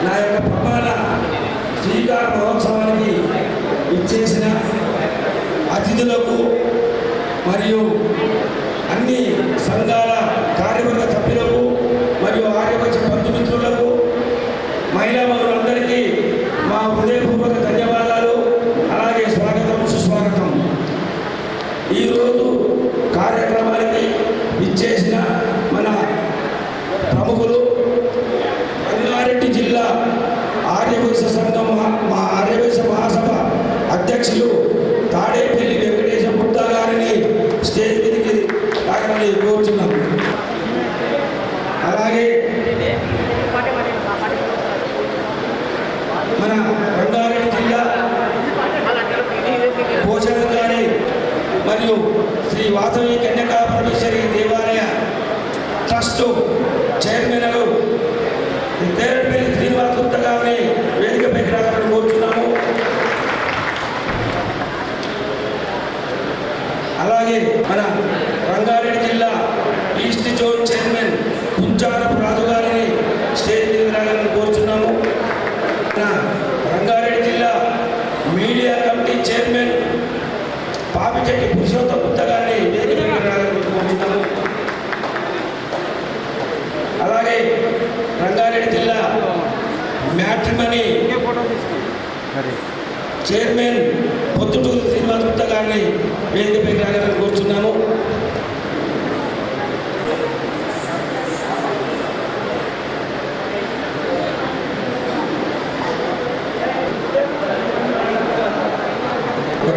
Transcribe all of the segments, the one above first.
నా యొక్క ప్రమాణ శ్రీకార మహోత్సవానికి ఇచ్చేసిన అతిథులకు మరియు అన్ని సంఘాల కార్యవర్గ సభ్యులకు మరియు ఆర్యవైశ్య బంధుమిత్రులకు మహిళా మనులందరికీ మా హృదయపూర్వక ధన్యవాదాలు. అలాగే స్వాగతం, సుస్వాగతం. ఈరోజు కార్యక్రమానికి ఇచ్చేసిన మన ప్రముఖులు రంగారెడ్డి జిల్లా ఆర్యవైశ్య సంఘం ఆర్యవైశ్య మహాసభ అధ్యక్షులు తాడేపల్లి వెంకటేశ గుప్తా గారిని స్టేజ్ మీదకి రాగలని కోరుచున్నాం. అలాగే మన రంగారెడ్డి జిల్లా పోషకాధికారి మరియు శ్రీ వాసవి కన్యకా పరమేశ్వరి దేవాలయ ట్రస్ట్ చైర్మన్ తేరపల్లి శ్రీనివాస్ గుప్తా గారిని వేదికపైకి రావాలని కోరుతున్నాము. అలాగే మన రంగారెడ్డి జిల్లా east zone chairman Kuncharapu Raju గారిని స్టేజ్ మీద రావాలని కోరుతున్నాము. మన రంగారెడ్డి జిల్లా media committee chairman Papishetty Purushottam Gupta గారిని వేదికపైకి రావాలని కోరుతున్నాము. అలాగే రంగారెడ్డి జిల్లా మ్యాట్రిమనీ చైర్మన్ పొద్దుటూరు శ్రీనివాస్ గుప్తా గారిని వేదికపై రాగాలని కోరుచున్నాము.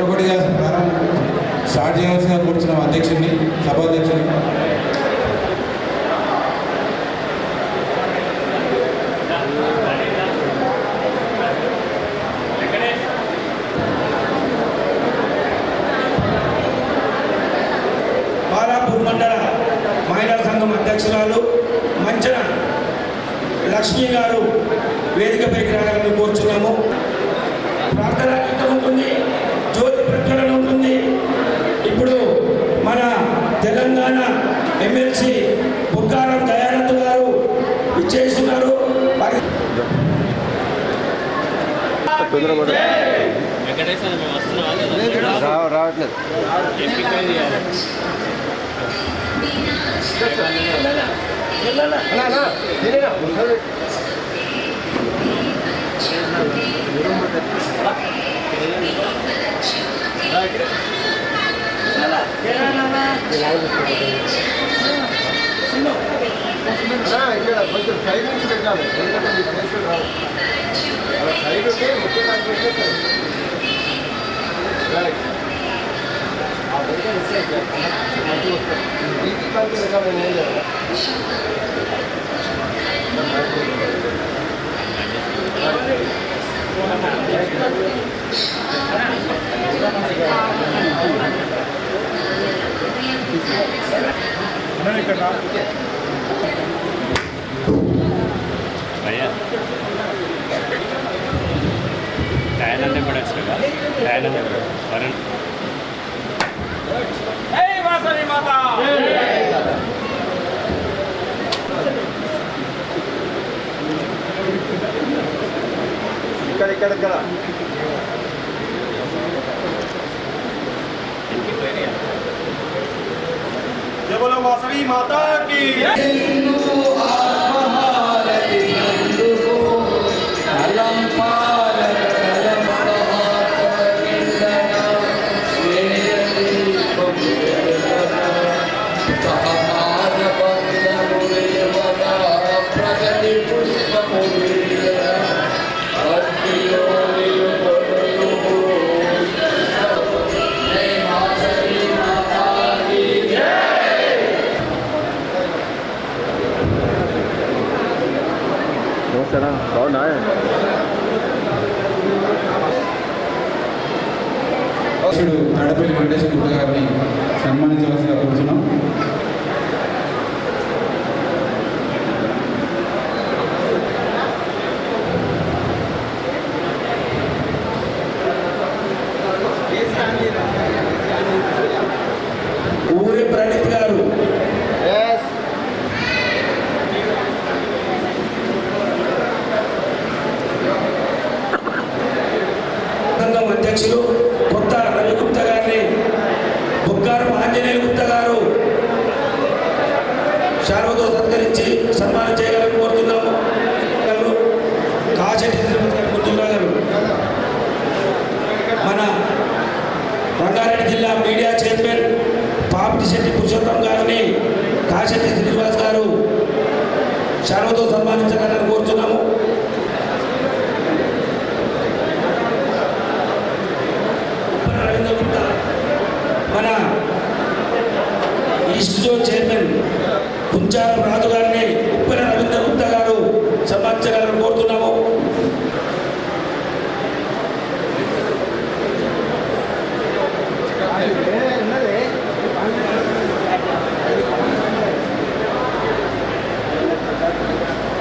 ఒకటిగా స్టార్ట్ చేయాల్సిందిగా కూర్చున్నాం అధ్యక్షుడిని, సభాధ్యక్షుడిని. మండల మహిళా సంఘం అధ్యక్షురాలు మంచన లక్ష్మి గారు వేదికపైకి రావాలని కోరుచున్నాము. ప్రార్థన గీతం ఉంటుంది, జ్యోతి ప్రజ్వలన ఉంటుంది. ఇప్పుడు మన తెలంగాణ ఎమ్మెల్సీ బుక్కారం దయానంద్ గారు ఇచ్చేస్తున్నారు. రావట్లేదు. ఇక్కడ కొంచెం సైడ్ నుంచి పెట్టాలి, ఎందుకంటే మీ ప్లేస్ రావు. అలా సైడ్ ఉంటే ముఖ్య దానికి పెట్టేస్తారు. మంచిగా వస్తాయి. వీటి కలిపి రకాలు ఏం లేదు. ఇక్కడ టాలెంట్ కూడా వచ్చు కదా, టాలెంట్ వరుణ్. ఇక్కడ జై బోలో వాసవి మాతా కీ బాగున్నా. తాడపల్లి వెంకటేశ గుప్తా గారిని సన్మానించవలసిందిగా కోరుతున్నాం. ఊరి ప్రణీత్ గారు అధ్యక్షులు కొత్త రవిగుప్త గారిని బుక్కారు ఆంజనేయ గుప్తా గారు శాల్వతో సత్కరించి సన్మానం చేయాలని కోరుతున్నాము. కాశెట్టి తిరుపతి గారు ముందుకు రాగలరు. మన రంగారెడ్డి జిల్లా మీడియా చైర్మన్ పాపిశెట్టి పురుషోత్తం గారిని కాశెట్టి శ్రీనివాస్ గారు శాల్వతో సన్మానించాలని కోరుతున్నాము. మన ఈస్ట్ జోన్ చైర్మన్ కుంచాల రాజు గారిని ఉప్పెన రవీంద్ర గుప్తా గారు సన్మానించాలని కోరుతున్నాము.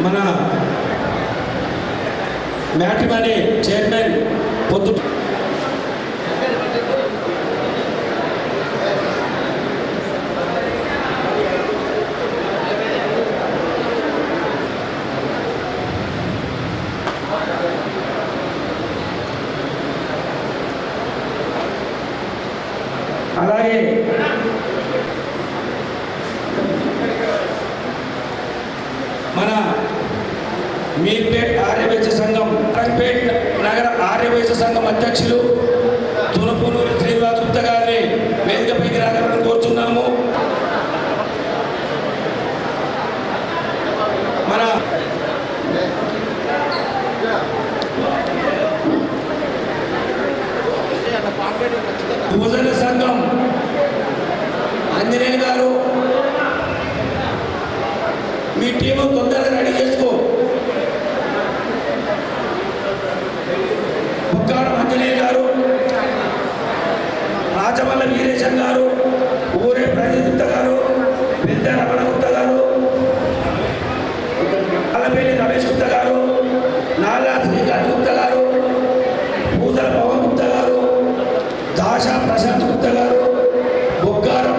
మన మ్యాట్రిమనీ చైర్మన్ పొద్దు అలాగే మన మీర్పేట్ ఆర్యవైశ్య సంఘం రంగపేట్ నగర ఆర్యవైశ్య సంఘం అధ్యక్షులు తునపూనూరి శ్రీనివాస్ గుప్తా గారిని వేదికపైకి రాగలని కోరుతున్నాము. మన యువజన సంఘం ఆంజనేయ గారు మీ టీము తొందరగా రెడీ చేసుకో. బుక్కారం ఆంజనేయ గారు, రాజమల్ల వీరేశం గారు, ఊరే ప్రదీప్ గుప్తా గారు, పెద్ద రమణ గుప్తా గారు, అల్లపల్లి రమేష్ గుప్తా గారు, నాలా శ్రీకాంత్ గుప్తా గారు, పూతల పవన్ గుప్తా గారు, దాశా ప్రశాంత్ గుప్తా గారు, బొక్కారం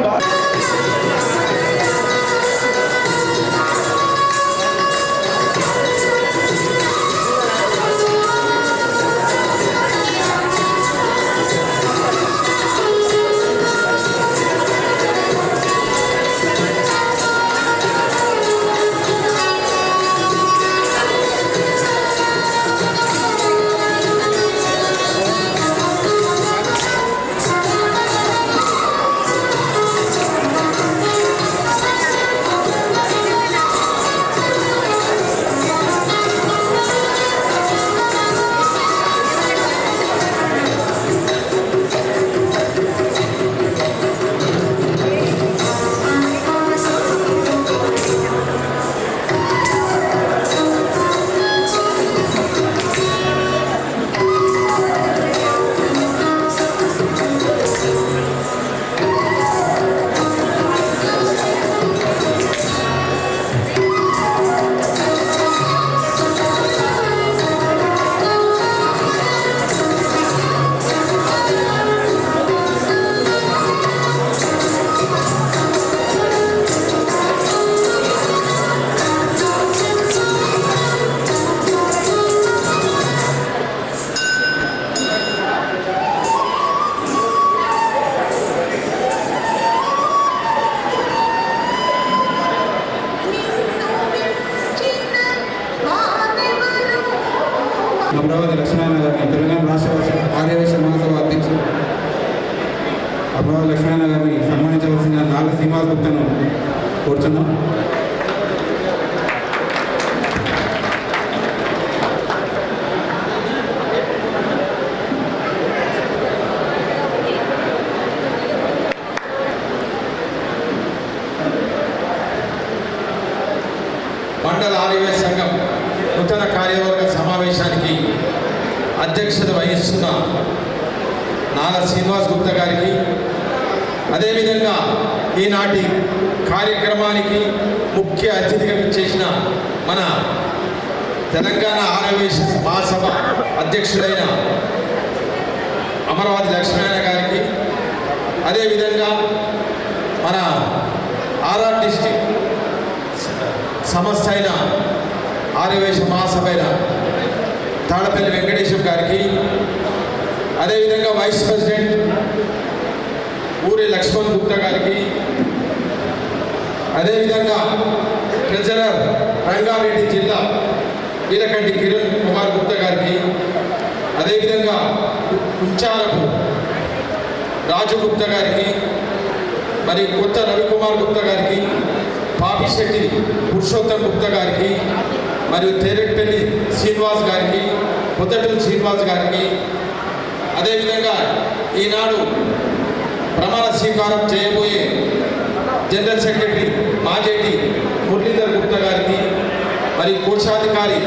అమరావతి లక్ష్మీనారాయణ గారిని తెలంగాణ రాష్ట్ర ఆర్యవైశ్య మహాసభ అధ్యక్షులు అమరావతి లక్ష్మీనారాయణ గారిని సన్మానించవలసిన నాగ శ్రీనివాస్ గుప్తను కోరుతున్నాం. మండల ఆర్యవైశ్య సంఘం నూతన కార్యవర్గ సమావేశానికి అధ్యక్షత వహిస్తున్న నాగ శ్రీనివాస్ గుప్తా గారికి, అదేవిధంగా ఈనాటి కార్యక్రమానికి ముఖ్య అతిథిగా చేసిన మన తెలంగాణ ఆర్యవైశ్య మహాసభ అధ్యక్షుడైన అమరావతి లక్ష్మీనారాయణ గారికి, అదేవిధంగా మన ఆర్ఆర్ డిస్టిక్ సంస్థ అయిన ఆర్యవైశ్య మహాసభ అయిన తాడపల్లి వెంకటేశ్వర గారికి, అదేవిధంగా వైస్ ప్రెసిడెంట్ ఊరి లక్ష్మణ్ గుప్తా గారికి, అదేవిధంగా ట్రెజరర్ రంగారెడ్డి జిల్లా వీరకంటి కిరణ్ కుమార్ గుప్తా గారికి, అదేవిధంగా కుంచారపు రాజు గుప్తా గారికి, మరి కొత్త రవికుమార్ గుప్తా గారికి, పాపిశెట్టి పురుషోత్తం గుప్తా గారికి, మరియు తేరెట్పల్లి శ్రీనివాస్ గారికి, పొద్దటూరు శ్రీనివాస్ గారికి, అదేవిధంగా ఈనాడు ప్రమాణ స్వీకారం చేయబోయే జనరల్ సెక్రటరీ మాజేటి మురళీధర్ గుప్తా గారికి, మరి కోశాధికారి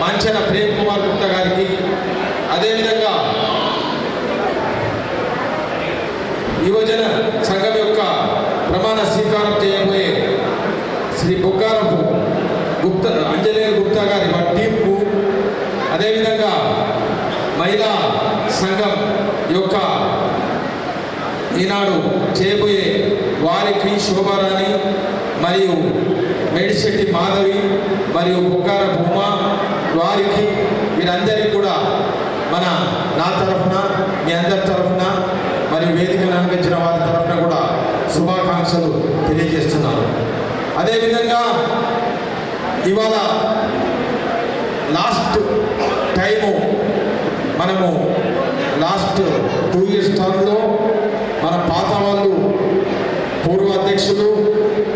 మాంచన ప్రేమ్ కుమార్ గుప్తా గారికి, అదేవిధంగా యువజన సంఘం యొక్క ప్రమాణ స్వీకారం చేయబోయే శ్రీ బొగ్గారపు గుప్తా అంజనేయ గుప్తా గారి టీంకు, అదేవిధంగా మహిళా సంఘం యొక్క ఈనాడు చేయబోయే వారికి శోభారాణి మరియు మేడిశెట్టి మాధవి మరియు బొగ్గార బొమ్మ వారికి వీరందరికీ కూడా నా తరఫున మీ అందరి తరఫున మరియు వేదికను అలంకరించిన వారి తరఫున కూడా శుభాకాంక్షలు తెలియజేస్తున్నాను. అదేవిధంగా ఇవాళ లాస్ట్ టైము మనము లాస్ట్ 2 years టర్మ్లో మన పాత వాళ్ళు పూర్వ అధ్యక్షులు,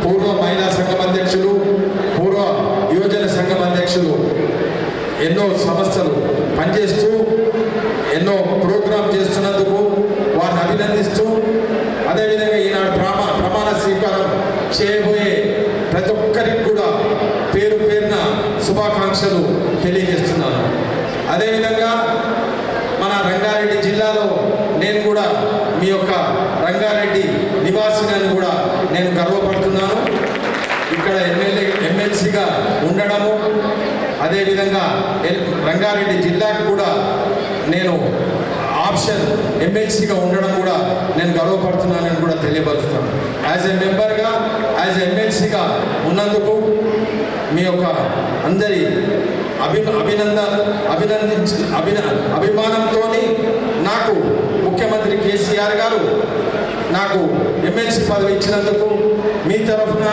పూర్వ మహిళా సంఘం అధ్యక్షులు, పూర్వ యువజన సంఘం అధ్యక్షులు ఎన్నో సంస్థలు పనిచేస్తూ ఎన్నో ప్రోగ్రాం చేస్తున్నందుకు వారిని అభినందిస్తూ, అదేవిధంగా ఈనాడు ప్రమాణ స్వీకారం చేయబోయే ప్రతి ఒక్కరికి కూడా పేరు పేరున శుభాకాంక్షలు తెలియజేస్తున్నాను. అదేవిధంగా మన రంగారెడ్డి జిల్లాలో నేను కూడా మీ యొక్క రంగారెడ్డి నివాసిని కూడా నేను గర్వపడుతున్నాను. ఇక్కడ ఎమ్మెల్సీగా ఉండడము, అదేవిధంగా రంగారెడ్డి జిల్లాకు కూడా నేను ఆప్షన్ ఎమ్మెల్సీగా ఉండడం కూడా నేను గర్వపడుతున్నానని కూడా తెలియపరుస్తున్నాను. యాజ్ ఎ మెంబర్గా, యాజ్ ఎ ఎమ్మెల్సీగా ఉన్నందుకు మీ యొక్క అందరి అభిమానంతో నాకు ముఖ్యమంత్రి కేసీఆర్ గారు నాకు ఎమ్మెల్సీ పదవి ఇచ్చినందుకు మీ తరఫున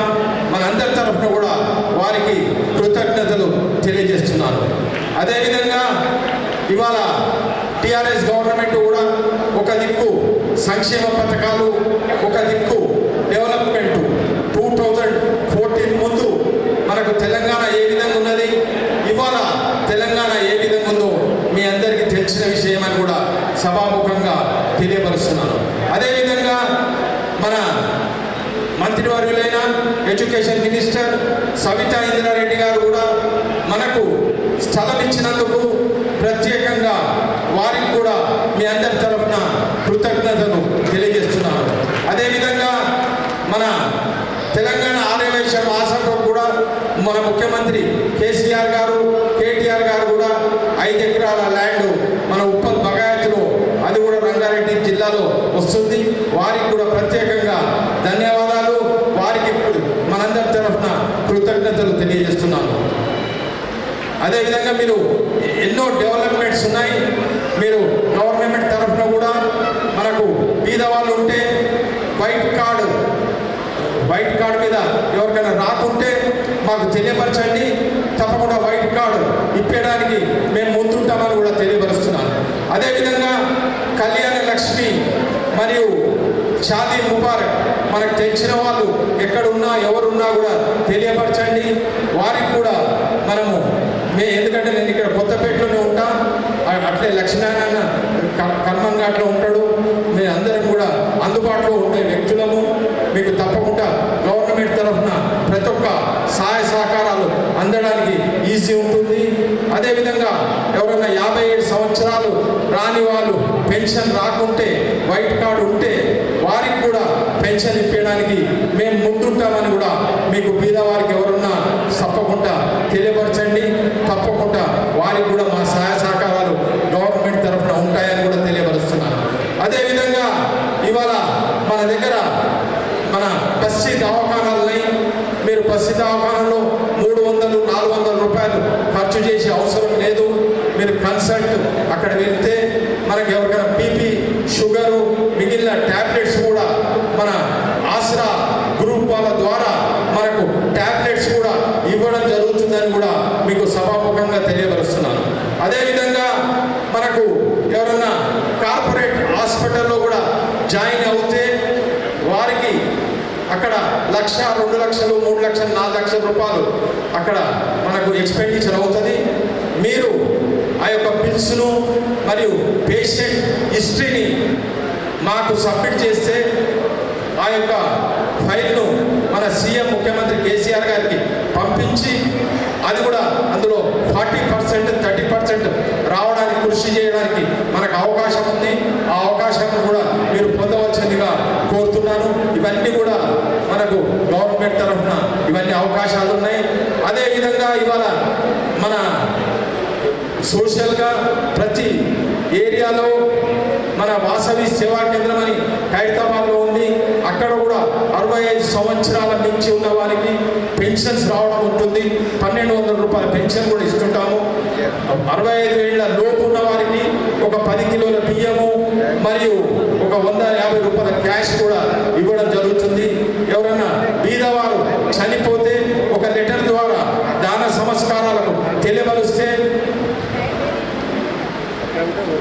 మన అందరి తరఫున కూడా వారికి కృతజ్ఞతలు తెలియజేస్తున్నాను. అదేవిధంగా ఇవాళ టీఆర్ఎస్ గవర్నమెంట్ కూడా ఒక దిక్కు సంక్షేమ పథకాలు, ఒక దిక్కు డెవలప్మెంట్. 2014 ముందు మనకు తెలంగాణ ఏ విధంగా ఉన్నది, ఇవాళ తెలంగాణ ఏ విధంగా ఉందో మీ అందరికీ తెలిసిన విషయం అని కూడా సభాముఖంగా తెలియపరుస్తున్నాను. అదేవిధంగా మన మంత్రివర్యులైన ఎడ్యుకేషన్ మినిస్టర్ సవితా ఇంద్రారెడ్డి గారు కూడా మనకు స్థలం ఇచ్చినందుకు ప్రత్యేకంగా వారికి కూడా మీ అందరి తరఫున కృతజ్ఞతలు తెలియజేస్తున్నాను. అదేవిధంగా మన తెలంగాణ ఆర్యవైశ్య మహాసభలో కూడా మన ముఖ్యమంత్రి కేసీఆర్ గారు, కేటీఆర్ గారు కూడా 5 ఎకరాల ల్యాండ్ మన ఉప్పల్ బగాయత్లో, అది కూడా రంగారెడ్డి జిల్లాలో వస్తుంది. వారికి కూడా ప్రత్యేకంగా ధన్యవాదాలు, వారికి మనందరి తరఫున కృతజ్ఞతలు తెలియజేస్తున్నాను. అదేవిధంగా మీరు ఎన్నో డెవలప్మెంట్స్ ఉన్నాయి. మీరు గవర్నమెంట్ తరఫున కూడా మనకు బీదవాళ్ళు ఉంటే వైట్ కార్డు మీద ఎవరికైనా రాకుంటే మాకు తెలియపరచండి, తప్పకుండా వైట్ కార్డు ఇప్పేయడానికి మేము ముందుంటామని కూడా తెలియపరుస్తున్నాను. అదేవిధంగా కళ్యాణ లక్ష్మి మరియు షాదీ ముబారక్ మనకు తెలిసిన వాళ్ళు ఎక్కడున్నా ఎవరున్నా కూడా తెలియపరచండి. వారికి కూడా మనము ఎందుకంటే నేను ఇక్కడ కొత్తపేటలోనే ఉంటా, అట్లే లక్ష్మీనారాయణ కర్మంఘాట్లో ఉంటాడు. మేము అందరం కూడా అందుబాటులో ఉండే వ్యక్తులము. మీకు తప్పకుండా గవర్నమెంట్ తరఫున ప్రతి ఒక్క సహాయ సహకారాలు అందడానికి ఈజీ ఉంటుంది. అదేవిధంగా ఎవరైనా 57 సంవత్సరాలు రాని వాళ్ళు పెన్షన్ రాకుంటే వైట్ కార్డు ఉంటే వారికి కూడా పెన్షన్ ఇప్పించడానికి మేము ముందుంటామని కూడా మీకు బీదవారికి ఎవరున్నా తప్పకుండా తెలియపరచండి. తప్పకుండా వారికి కూడా మా సహాయ సహకారాలు గవర్నమెంట్ తరఫున ఉంటాయని కూడా తెలియపరుస్తున్నాను. అదేవిధంగా ఇవాళ మన దగ్గర మన బస్తీ దవాఖానాలని, మీరు బస్తీ దవాఖానాలో 300-400 రూపాయలు ఖర్చు చేసే అవసరం లేదు. మీరు కన్సల్ట్ అక్కడ వెళ్తే మనకి ఎవరికైనా బీపీ అదేవిధంగా మనకు ఎవరన్నా కార్పొరేట్ హాస్పిటల్లో కూడా జాయిన్ అవుతే వారికి అక్కడ 1,00,000, 2 లక్షలు, 3 లక్షలు, 4 లక్షల రూపాయలు అక్కడ మనకు ఎక్స్పెండిచర్ అవుతుంది. మీరు ఆ యొక్క బిల్స్ను మరియు పేషెంట్ హిస్టరీని మాకు సబ్మిట్ చేస్తే ఆ యొక్క ఫైల్ను మన సీఎం ముఖ్యమంత్రి కేసీఆర్ గారికి పంపించి అది కూడా అందులో 40%, 30% రావడానికి కృషి చేయడానికి మనకు అవకాశం ఉంది. ఆ అవకాశాన్ని కూడా మీరు పొందవలసిందిగా కోరుతున్నాను. ఇవన్నీ కూడా మనకు గవర్నమెంట్ తరఫున ఇవన్నీ అవకాశాలు ఉన్నాయి. అదేవిధంగా ఇవాళ మన సోషల్గా ప్రతి ఏరియాలో మన వాసవి సేవా కేంద్రం అని ఖైరతాబాద్లో ఉంది. అక్కడ కూడా 65 సంవత్సరాల నుంచి ఉన్న వారికి పెన్షన్స్ రావడం ఉంటుంది. 1,200 రూపాయల పెన్షన్ కూడా ఇస్తుంటాము. 65 ఏళ్ల లోపు ఉన్న వారికి ఒక 10 కిలోల బియ్యము మరియు ఒక 150 రూపాయల క్యాష్ కూడా ఇవ్వడం జరుగుతుంది. ఎవరైనా బీదవారు చనిపోతే ఒక లెటర్ ద్వారా దాన సంస్కారాలకు తెలియవలిస్తే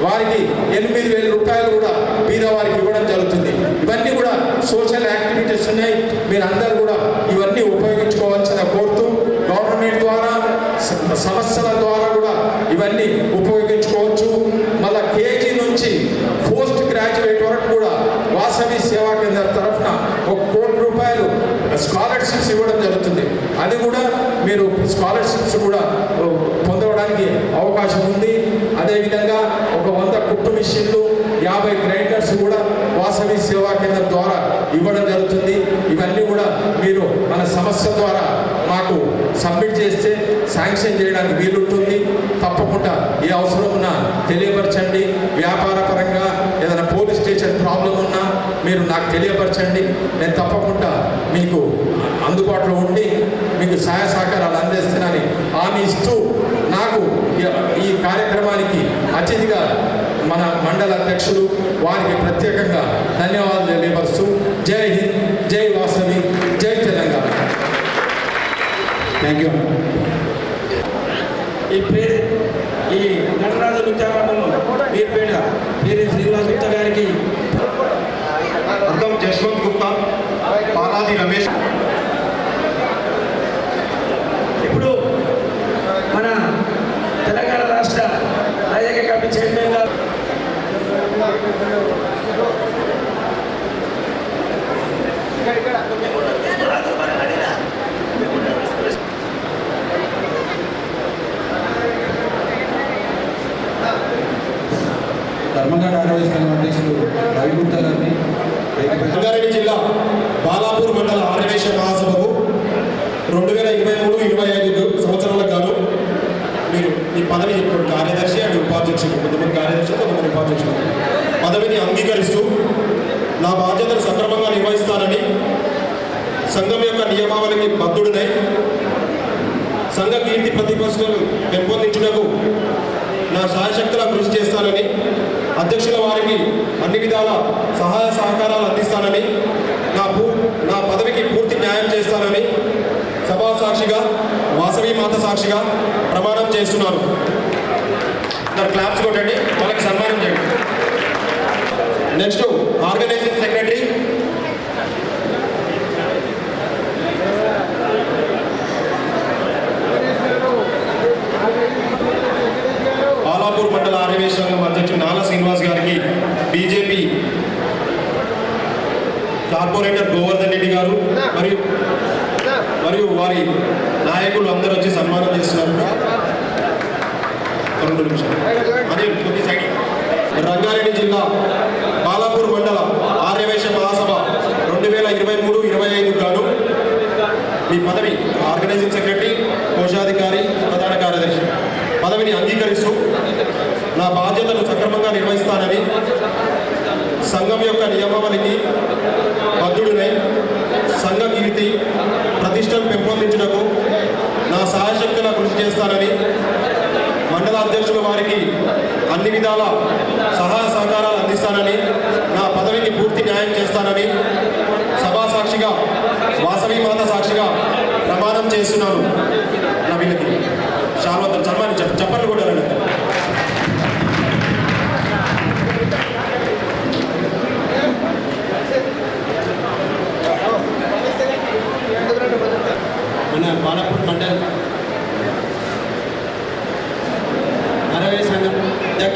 వారికి 8,000 రూపాయలు కూడా బీదవారికి ఇవ్వడం జరుగుతుంది. ఇవన్నీ కూడా సోషల్ యాక్టివిటీస్ ఉన్నాయి. మీరు అందరూ కూడా ఇవన్నీ ఉపయోగించుకోవాల్సిన కోరుతూ గవర్నమెంట్ ద్వారా సంస్థల ద్వారా కూడా ఇవన్నీ ఉపయోగించుకోవచ్చు. మళ్ళీ కేజీ నుంచి పోస్ట్ గ్రాడ్యుయేట్ వరకు కూడా వాసవి సేవా కేంద్రం తరఫున 1 కోటి రూపాయలు స్కాలర్షిప్స్ ఇవ్వడం జరుగుతుంది. అది కూడా మీరు స్కాలర్షిప్స్ కూడా పొందడానికి అవకాశం ఉంది. అదేవిధంగా ఒక 100 కుట్టు మిషన్లు, 50 గ్రైండర్స్ కూడా వాసవి సేవా కేంద్రం ద్వారా ఇవ్వడం జరుగుతుంది. ఇవన్నీ కూడా మీరు మన సంస్థ ద్వారా మాకు సబ్మిట్ చేస్తే శాంక్షన్ చేయడానికి వీలుంటుంది. తప్పకుండా ఏ అవసరం ఉన్నా తెలియపరచండి. వ్యాపార పరంగా ఏదైనా పోలీస్ స్టేషన్ ప్రాబ్లం ఉన్నా మీరు నాకు తెలియపరచండి. నేను తప్పకుండా మీకు అందుబాటులో ఉండి మీకు సహాయ సహకారాలు అందిస్తానని హామీ ఇస్తూ నాకు ఈ కార్యక్రమానికి అతిథిగా మన మండల అధ్యక్షులు వారికి ప్రత్యేకంగా ధన్యవాదాలు తెలియపరుస్తూ జై హింద్, జై వాసవి, జై తెలంగాణ. Thank you. ఈ నటరాజు నృత్యారంభంలో పేరు శ్రీనివాస్ గుప్తా గారికి, అర్థం జశ్వంత్ గుప్తా, పాలాది రమేష్. ఇప్పుడు మన తెలంగాణ రాష్ట్ర రాజకీయ కమిటీ చైర్మన్ గారు ధర్మగఢ ఆరోగ్య సంఘం అధ్యక్షులు రవి గుప్తా గారిని, రంగారెడ్డి జిల్లా బాలాపూర్ మండల ఆర్యవేశ మహాసభకు 2023-25 సంవత్సరాలకు గాను మీరు ఈ పదవి ఇప్పుడు కార్యదర్శి అండ్ ఉపాధ్యక్షులు, కొంతమంది కార్యదర్శులు, కొంతమంది ఉపాధ్యక్షులు పదవిని అంగీకరిస్తూ నా బాధ్యతను సక్రమంగా నిర్వహిస్తానని, సంఘం యొక్క నియమావళికి బద్ధుడినై సంఘ కీర్తి ప్రతిష్టలు పెంపొందించుటకు నా శాయశక్తులా కృషి చేస్తానని, అధ్యక్షుల వారికి అన్ని విధాల సహాయ సహకారాలు అందిస్తానని, నా పదవికి పూర్తి న్యాయం చేస్తానని సభా సాక్షిగా, వాసవి మాత సాక్షిగా ప్రమాణం చేస్తున్నాను. క్లాప్స్ కొట్టండి, వాళ్ళకి సన్మానం చేయండి. నెక్స్ట్ ఆర్గనైజింగ్ సెక్రటరీ బాలాపూర్ మండల ఆర్యవేశ సంఘం అధ్యక్షుడు నాల శ్రీనివాస్ గారికి, బీజేపీ కార్పొరేటర్ గోవర్ధన్ రెడ్డి గారు మరియు వారి నాయకులు అందరూ వచ్చి సన్మానం చేస్తున్నారు. 2 నిమిషాలు. అదే కొద్ది సైడ్. రంగారెడ్డి జిల్లా బాలాపూర్ మండల ఆర్యవేశ మహాసభ 2023-25 గాను మీ పదవి ఆర్గనైజింగ్ సెక్రటరీ, కోశాధికారి, ప్రధాన కార్యదర్శి పదవిని అంగీకరిస్తూ నా బాధ్యతను సక్రమంగా నిర్వహిస్తానని, సంఘం యొక్క నియమావళికి బద్ధుడినై సంఘ కీర్తి ప్రతిష్టను పెంపొందించుటకు నా సహాయశక్తులా కృషి చేస్తానని, మండల అధ్యక్షుల వారికి అన్ని విధాల సహాయ సహకారాలు అందిస్తానని, నా పదవికి పూర్తి న్యాయం చేస్తానని సభా సాక్షిగా, వాసవి మాత సాక్షిగా ప్రమాణం చేస్తున్నాను. నా వీళ్ళకి శాల్వతం సన్మానించారు, చెప్పండి కూడా.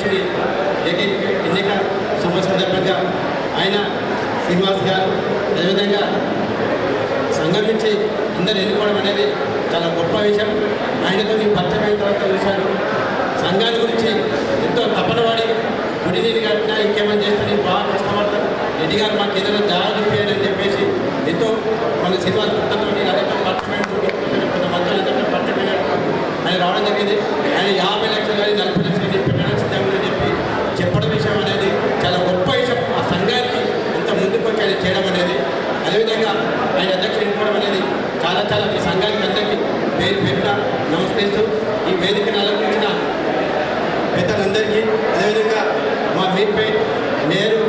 అధ్యక్షుడి ఎన్నిక శుభ సందర్భంగా ఆయన శ్రీనివాస్ గారు అదేవిధంగా సంఘం నుంచి అందరు ఎన్నుకోవడం అనేది చాలా గొప్ప విషయం. ఆయనతో నేను పరిచయం అయిన తర్వాత చూశాను. సంఘాన్ని గురించి ఎంతో తపన పడి గుడి నీరు కట్టినా ఇంకేమైనా చేస్తే నేను బాగా కష్టపడతాను. రెడ్డి గారు మాకు ఏదైనా జాగ్రత్త ఇప్పియండి అని చెప్పేసి ఎంతో మన సినిమా పుట్టతో అదేవిధంగా పరిచయం ఆయన రావడం జరిగింది. ఆయన 50 లక్షలు కానీ 40 లక్షలు కానీ పెట్టడం సిద్ధంగా చెప్పి చెప్పడం విషయం అనేది చాలా గొప్ప విషయం. ఆ సంఘానికి ఎంత ముందుకు వచ్చి ఆయన చేయడం అనేది, అదేవిధంగా ఆయన అధ్యక్షుడు ఎన్నుకోవడం అనేది చాలా చాలా ఈ సంఘానికి అందరికీ పేరు పెట్టిన నమస్కరిస్తూ ఈ వేదికను అలంకరించిన పెద్దలందరికీ, అదేవిధంగా మా మీపై నేరు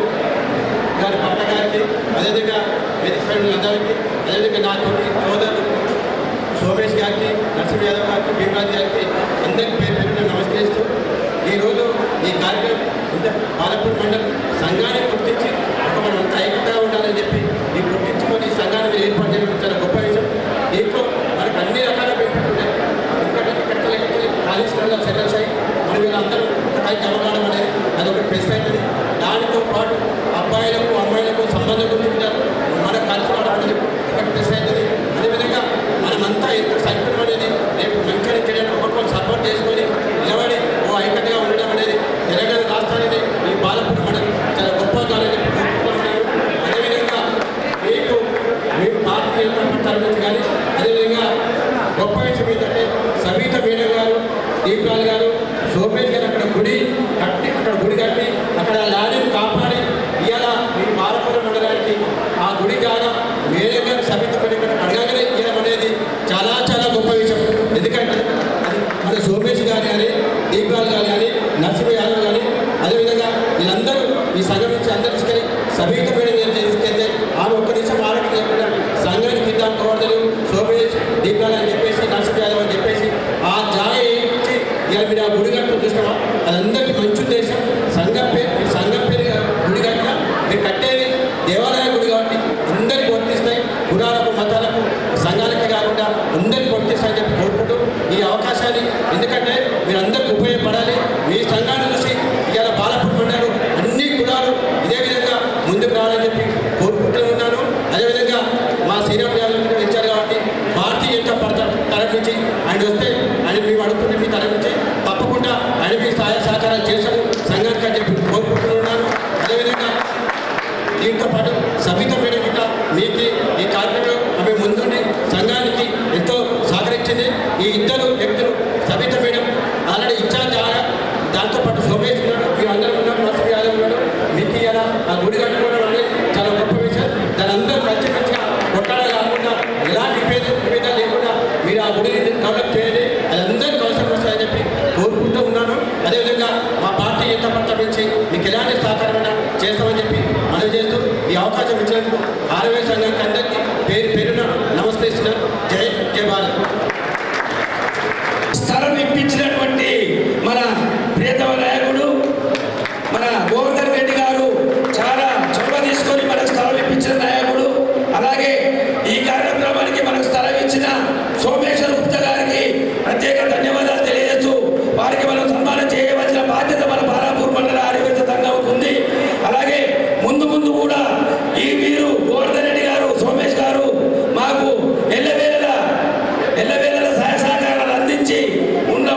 గారి పట్ట గారికి, అదేవిధంగా వేదిక అందరికీ, అదేవిధంగా నా తోటి సోదరుడు సోమేష్ గారికి, నరసింహ యాదవ్ గారికి, భీమరాజ్ గారికి అందరికీ పేరు పెట్టిన నమస్కరిస్తూ ఈరోజు ఈ కార్యక్రమం ఇంత బాలపూర్ మండలం సంఘాన్ని గుర్తించి మనం అంతా ఐక్యతగా ఉండాలని చెప్పి ఈ గుర్తించుకొని ఈ సంఘాన్ని ఏర్పాటు చేయడం చాలా గొప్ప విషయం. దీంట్లో మనకు అన్ని రకాల బెనిఫిట్ ఉన్నాయి. ఇక్కడ కాళేశ్వరంలో సెటిల్స్ అయ్యి మన వీళ్ళందరూ పైకి అవగాహన అనేది అదొకటి ప్లస్ అవుతుంది. దానితో పాటు అబ్బాయిలకు అమ్మాయిలకు సంబంధం గురించి మన కలిసి రావడం అనేది ఒకటి ప్లస్ అవుతుంది. అదేవిధంగా మనమంతా సైకిల్ అనేది రేపు మంచిగా చేయడానికి ఒక్కొక్కరు సపోర్ట్ చేసుకొని నిలబడి ఓ ఐక్యతగా ఉండడం అనేది తెలంగాణ రాష్ట్రానికి ఈ బాలపూర్ మండలం చాలా గొప్ప కాలని కోరుకుంటున్నాను. అదేవిధంగా మీకు పార్టీ తరగతి కానీ అదేవిధంగా గొప్ప విషయం ఏంటంటే సబీత మేడం గారు, దీపాల్ గారు, సోమేష్ గారు అక్కడ గుడి కట్టి అక్కడ లారీని కాపాడి ఇవాళ మీ బాలపురం మండలానికి ఆ గుడి కాగా మేడం గారు సబీత మేడం గారు అడగగానే ఇవ్వడం అనేది చాలా చాలా గొప్ప విషయం. ఎందుకంటే అది మన సోమేష్ గారు కానీ, దీపాల్ గారు కానీ, నరసింహ యాదవ్ కానీ, అదేవిధంగా వీళ్ళందరూ ఈ సంఘం నుంచి అందరూ తీసుకెళ్ళి సబీత మేడం తీసుకెళ్తే ఆమె ఒక్క నిమిషం ఆరోగ్యం లేకుండా సంఘానికి ఇద్దాం కోరదలు సోమేష్ దీపాలు అని చెప్పేసి నరసింహ యాదవ్ అని చెప్పేసి ఆ జాగ ఇచ్చి ఇలా మీరు ఆ గుడి కట్టు చూసినామా అదందరికీ మంచి ఉద్దేశం. సంఘం పేరు గుడి కట్టిన మీరు కట్టేది దేవాలయ గుడి కాబట్టి అందరికీ వర్తిస్తాయి. కులాలకు మతాలకు సంఘాలకే కాకుండా అందరికీ వర్తిస్తాయని చెప్పి కోరుకుంటూ ఈ అవకాశాన్ని, ఎందుకంటే మీరు అందరికీ ఉపయోగపడాలి. మీ సంఘాన్ని చూసి ఇవాళ బాలపూర్ మండలం అన్ని కులాలు ఇదే విధంగా ముందుకు రావాలని చెప్పి కోరుకుంటూ ఉన్నాను. అదేవిధంగా మా శ్రీరామ్ యాదవ్ ఇచ్చారు కాబట్టి భారతీయ జనతా పార్టీ తరఫు నుంచి ఆయన వస్తే ఆయన మేము అడుగుతుంటే మీ తరఫు నుంచి తప్పకుండా ఆయన మీ సహాయ సహకారాలు చేశారు సంఘానికి అని చెప్పి కోరుకుంటున్నాను. అదేవిధంగా దీంతో పాటు సబిత మేడం కూడా మీకు ఈ కార్యక్రమంలో ఆమె ముందుండి సంఘానికి ఎంతో సహకరించింది. ఈ ఇద్దరు వ్యక్తులు సబిత మేడం ఆల్రెడీ ఇన్ఛార్జ్ దాంతోపాటు సోమేష్ ఉన్నాడు, మీరు అందరూ ఉన్నారు, నరసింహ యాదవ్ ఉన్నాడు. మీకు ఇలా ఆ గుడి కట్టుకోవడం అనేది చాలా గొప్ప విషయం. దాని అందరూ మంచి మంచిగా కొట్టాడే కాకుండా ఎలాంటి విభేద లేకుండా మీరు ఆ గుడిని డెవలప్ చేయండి. అది అందరికీ అవసరం వస్తాయని చెప్పి కోరుకుంటూ ఉన్నాను. అదేవిధంగా మా పార్టీ ఎంత పట్ల నుంచి మీకు ఎలాంటి సహకారమైనా చేస్తామని చెప్పి మనం చేస్తూ ఈ అవకాశం ఇచ్చినందుకు ఆర్వే సంఘానికి అందరికీ పేరున నమస్కరిస్తున్నాను. జై భారత్. స్థలం ఇప్పించినటువంటి మన ప్రియతమ నాయకుడు మన గోవర్ధన్ రెడ్డి గారు చాలా చొరవ తీసుకొని మనకు స్థలం ఇప్పించిన నాయకుడు. అలాగే ఈ కార్యక్రమానికి మనకు స్థలం ఇచ్చిన సోమేశ్వర్ గుప్తా గారికి ప్రత్యేక ధన్యవాదాలు తెలియజేస్తూ వారికి మనం సన్మానం చేయవలసిన బాధ్యత మన బాలాపూర్ మండల ఆర్యవేశ సంఘం ఉంది. అలాగే ముందు కూడా ఈ మీరు గోవర్ధన్ రెడ్డి గారు, సోమేష్ గారు మాకు ఎల్లవేళల సహాయ సహకారాలు అందించి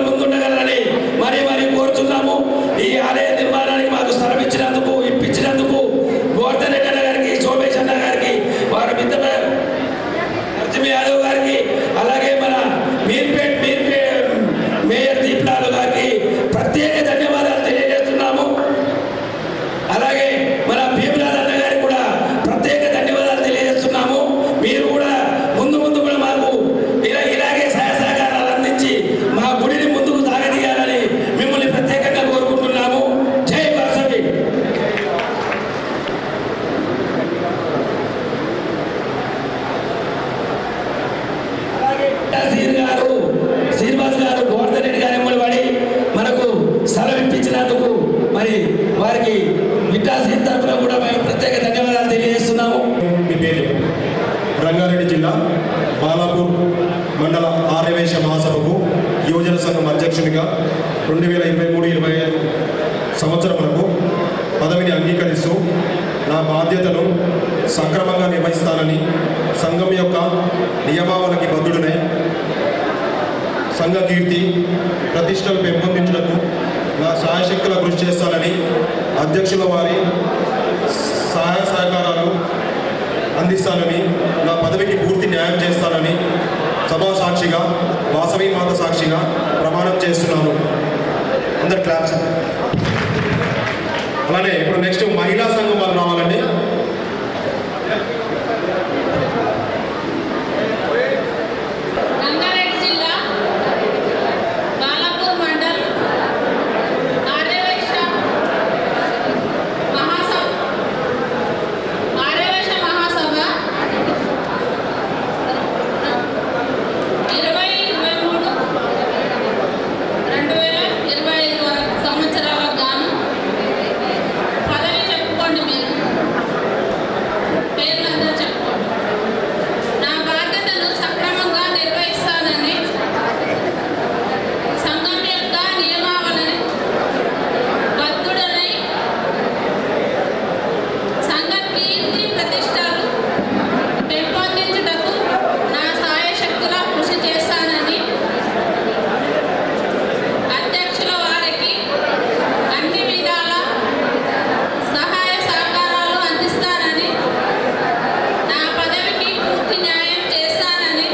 ముందుండగలని మరీ కోరుతున్నాము. ఈ ఆలయ నిర్మాణానికి మాకు స్థలం ఇప్పించినందుకు గోవర్ధన్ రెడ్డి అన్న గారికి, సోమేష్ అన్న గారికి, వారి మిత్ర నరసింహ యాదవ్ గారికి, అలాగే మన మీర్పేట్ మేయర్ దీప్లాల్ గారికి ప్రత్యేక ధన్యవాదాలు తెలియజేస్తున్నాము. అలాగే మన భీమరాజ్ అన్న గారికి కూడా ప్రత్యేక ధన్యవాదాలు తెలియజేస్తున్నాము. మీరు కూడా ముందు కూడా మాకు ఇలాగే సహాయ సహకారాలు అందించి మా గుడిని ముందుకు సాగదీయాలని మిమ్మల్ని ప్రత్యేకంగా కోరుకుంటున్నాము. జై వాసవి. అలాగే శ్రీనివాస్ గారు గోవర్ధన్ రెడ్డి గారు ఎమ్మడి మనకు స్థలం ఇప్పించినందుకు మరి వారికి విటాసీన్ తరఫున కూడా మేము ప్రత్యేక ధన్యవాదాలు తెలియజేస్తున్నాము. రంగారెడ్డి జిల్లా బాలాపూర్ మండల ఆర్యవేశ మహాసభకు యువజన సంఘం అధ్యక్షునిగా 2023 2025 సంవత్సరములకు పదవిని అంగీకరిస్తూ నా బాధ్యతను సక్రమంగా నిర్వహిస్తానని సంఘం యొక్క నియమావళికి బద్ధుడనై సంఘ కీర్తి ప్రతిష్టలు పెంపొందించుటకు నా సాయశక్తుల కృషి చేస్తానని అధ్యక్షుల వారి సహాయ సహకారాలు అందిస్తానని నా పదవికి పూర్తి న్యాయం చేస్తానని సభా సాక్షిగా వాసవి మాత సాక్షిగా ప్రమాణం చేస్తున్నాను. అందరు క్లాప్స్. అలానే ఇప్పుడు నెక్స్ట్ మహిళా సంఘం వాళ్ళు రావాలండి. రంగారెడ్డి జిల్లా బాలాపూర్ మండల్ ఆర్యవైశ్య మహాసభ 2023-2025 సంవత్సరాలకు గాను పదవి చెప్పుకోండి. మీరు పేర్లందరూ చెప్పుకోండి. నా బాధ్యతను సక్రమంగా నిర్వహిస్తానని సంఘం యొక్క నియమావళిని బద్ధుడనై సంఘ కీర్తి ప్రతిష్టలు పెంపొందించుటకు నా సాయశక్తులా కృషి చేస్తానని అధ్యక్షుల వారికి అన్ని విధాల సహాయ సహకారాలు అందిస్తానని నా పదవికి పూర్తి న్యాయం చేస్తానని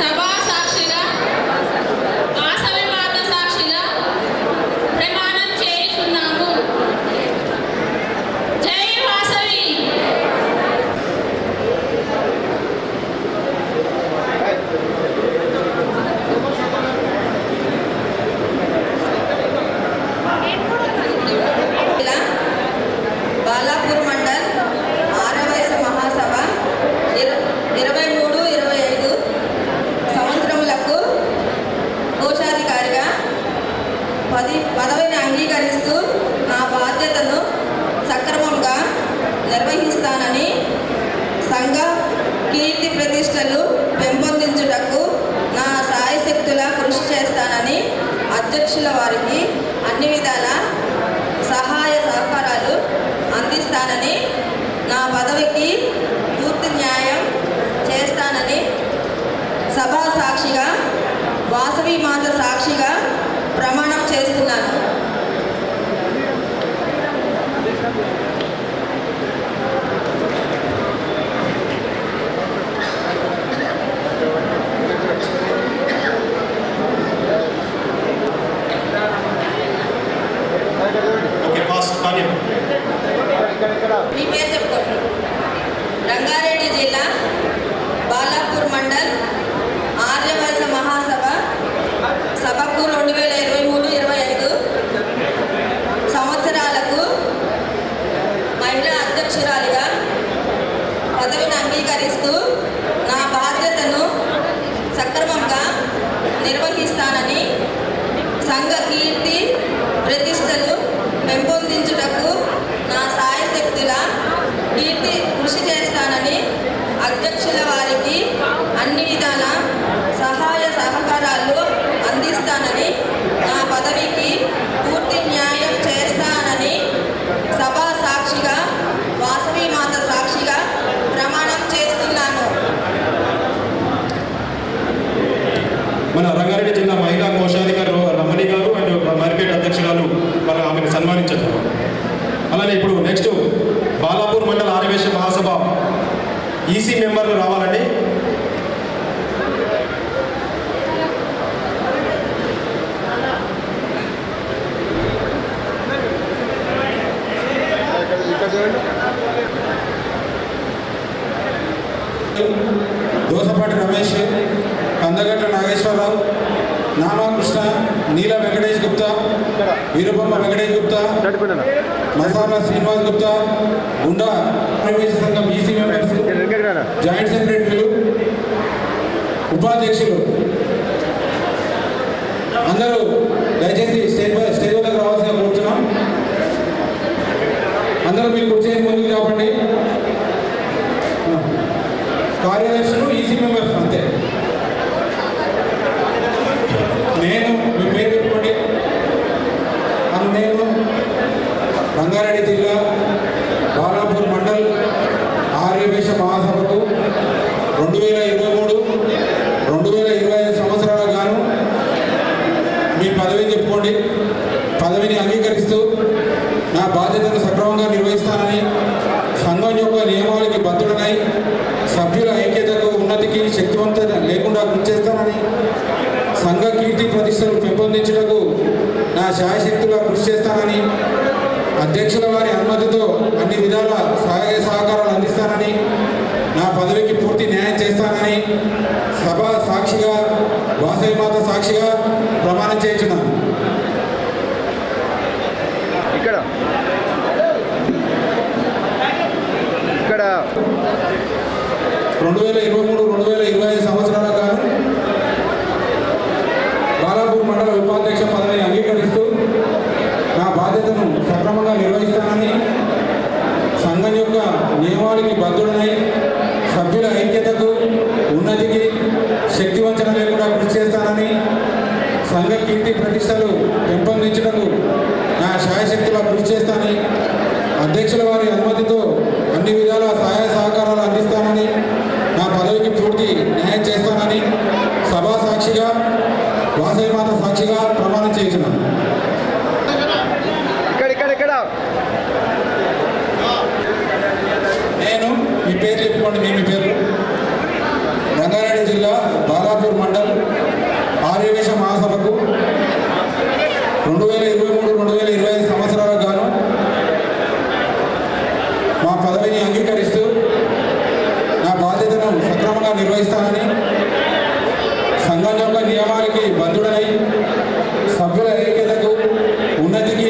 సభా సాక్షిగా వాసవి మాత సాక్షిగా ప్రమాణం చేస్తున్నాము. జై వాసవి. బాలాపూర్ మండల్ ఆర్యవైశ్య మహాసభ 23-25 సంవత్సరములకు కోశాధికారిగా పదవిని అంగీకరిస్తూ నా బాధ్యతను సక్రమంగా నిర్వహిస్తానని సంఘ కీర్తి ప్రతిష్టలు పెంపొందించుటకు నా సాయశక్తులా కృషి చేస్తానని అధ్యక్షుల వారికి అన్ని విధాల సహాయ సహకారాలు అందిస్తానని నా పదవికి పూర్తి న్యాయం చేస్తానని సభా సాక్షిగా వాసవి మాత సాక్షిగా ప్రమాణం చేస్తున్నాను. ఓకే ఫాస్ట్ కానీ మీ పేరు చెప్పుకోండి. రంగారెడ్డి జిల్లా బాలాపూర్ మండల్ ఆర్యవైశ్య మహాసభ సభకు 2023-25 సంవత్సరాలకు మహిళా అధ్యక్షురాలిగా పదవిని అంగీకరిస్తూ నా బాధ్యతను సక్రమంగా నిర్వహిస్తానని సంఘ కీర్తి ప్రతిష్టలు పెంపొందించుటకు నా సాయశక్తుల కీర్తి కృషి చేస్తానని అధ్యక్షుల వారికి అన్ని విధాల సహాయ సహకారాలు అందిస్తానని నా పదవికి పూర్తి న్యాయం చేస్తానని సభా సాక్షిగా వాసవి మాత సాక్షిగా ప్రమాణం చేస్తున్నాను. మన రంగారెడ్డి జిల్లా మహిళా కోశాధికారి రమణి గారు అండ్ మరిపేట అధ్యక్షురాలు మరి ఆమెను సన్మానించారు. అలానే ఇప్పుడు నెక్స్ట్ బాలాపూర్ మండల ఆర్యవైశ్య మహాసభ ఈసీ మెంబర్లు రావాలండి. ఇక్కడ చూడండి. దోసపాటి రమేష్, కందగట్ల నాగేశ్వరరావు, నామకృష్ణ, నీల వెంకటేష్ గుప్తా, వీరబొమ్మ వెంకటేష్ గుప్తా, మసాలా శ్రీనివాస్ గుప్తా, గుండా ఆర్యవైశ్య సంఘం ఈసీ మెంబర్స్, జాయింట్ సెక్రటరీలు, ఉపాధ్యక్షులు అందరూ దయచేసి స్టేజ్ వద్దకు రావాల్సిందిగా కోరుతున్నాం. అందరూ మీరు కూర్చొని ముందుకు చెప్పండి. కార్యదర్శులు ఈసీ మెంబర్స్ అంతే. నేను మీ పేరు చెప్పుకోండి. నేను రంగారెడ్డి జిల్లా బాలాపూర్ మండల్ ఆర్యవేశ మహాసభకు 2023-2025 సంవత్సరాలకు గాను మీ పదవిని చెప్పుకోండి పదవిని అంగీకరిస్తూ నా బాధ్యతను సక్రమంగా నిర్వహిస్తానని సంఘం యొక్క నియమాలకి బద్ధుడనై సభ్యుల ఐక్యతకు ఉన్నతికి శక్తివంతం లేకుండా కృషి చేస్తానని సంఘ కీర్తి ప్రతిష్టలు పెంపొందించుటకు నా శాయశక్తులా కృషి చేస్తానని అధ్యక్షుల వారి అనుమతితో అన్ని విధాల సహాయ సహకారాలు అందిస్తానని నా పదవికి పూర్తి న్యాయం చేస్తానని సభ సాక్షిగా వాసవి మాత సాక్షిగా ప్రమాణం చేయించున్నాను. ఇక్కడ 2023-2025 సంవత్సరాలకు గాను బాలాపూర్ మండల ఉపాధ్యక్ష పదవిని అంగీకరిస్తూ నా బాధ్యతను సక్రమంగా నిర్వహిస్తానని సంఘం యొక్క నియమాలకి బద్ధుడనై సభ్యుల ఐక్యతకు ఉన్నతికి శక్తివంచన లేకుండా కృషి చేస్తానని సంఘ కీర్తి ప్రతిష్టలు పెంపొందించటకు నా శాయశక్తిలా కృషి చేస్తానని అధ్యక్షుల వారి అనుమతితో అన్ని విధాల సహాయ సహకారాలు అందిస్తానని నా పదవికి పూర్తి న్యాయం చేస్తానని సభా సాక్షిగా వాసవి మాత సాక్షిగా ప్రమాణం చేస్తున్నాను. ఇక్కడ నేను మీ పేరు చెప్పుకోండి. మీ పేర్లు రంగారెడ్డి జిల్లా బాలాపూర్ మండల్ ఆర్యవేశ మహాసభకు 2023-2025 సంవత్సరాలకు గాను మా పదవిని అంగీకరిస్తూ నా బాధ్యతను సక్రమంగా నిర్వహిస్తానని సంఘం యొక్క నియమాలకి బద్ధుడనై సభ్యుల ఐక్యతకు ఉన్నతికి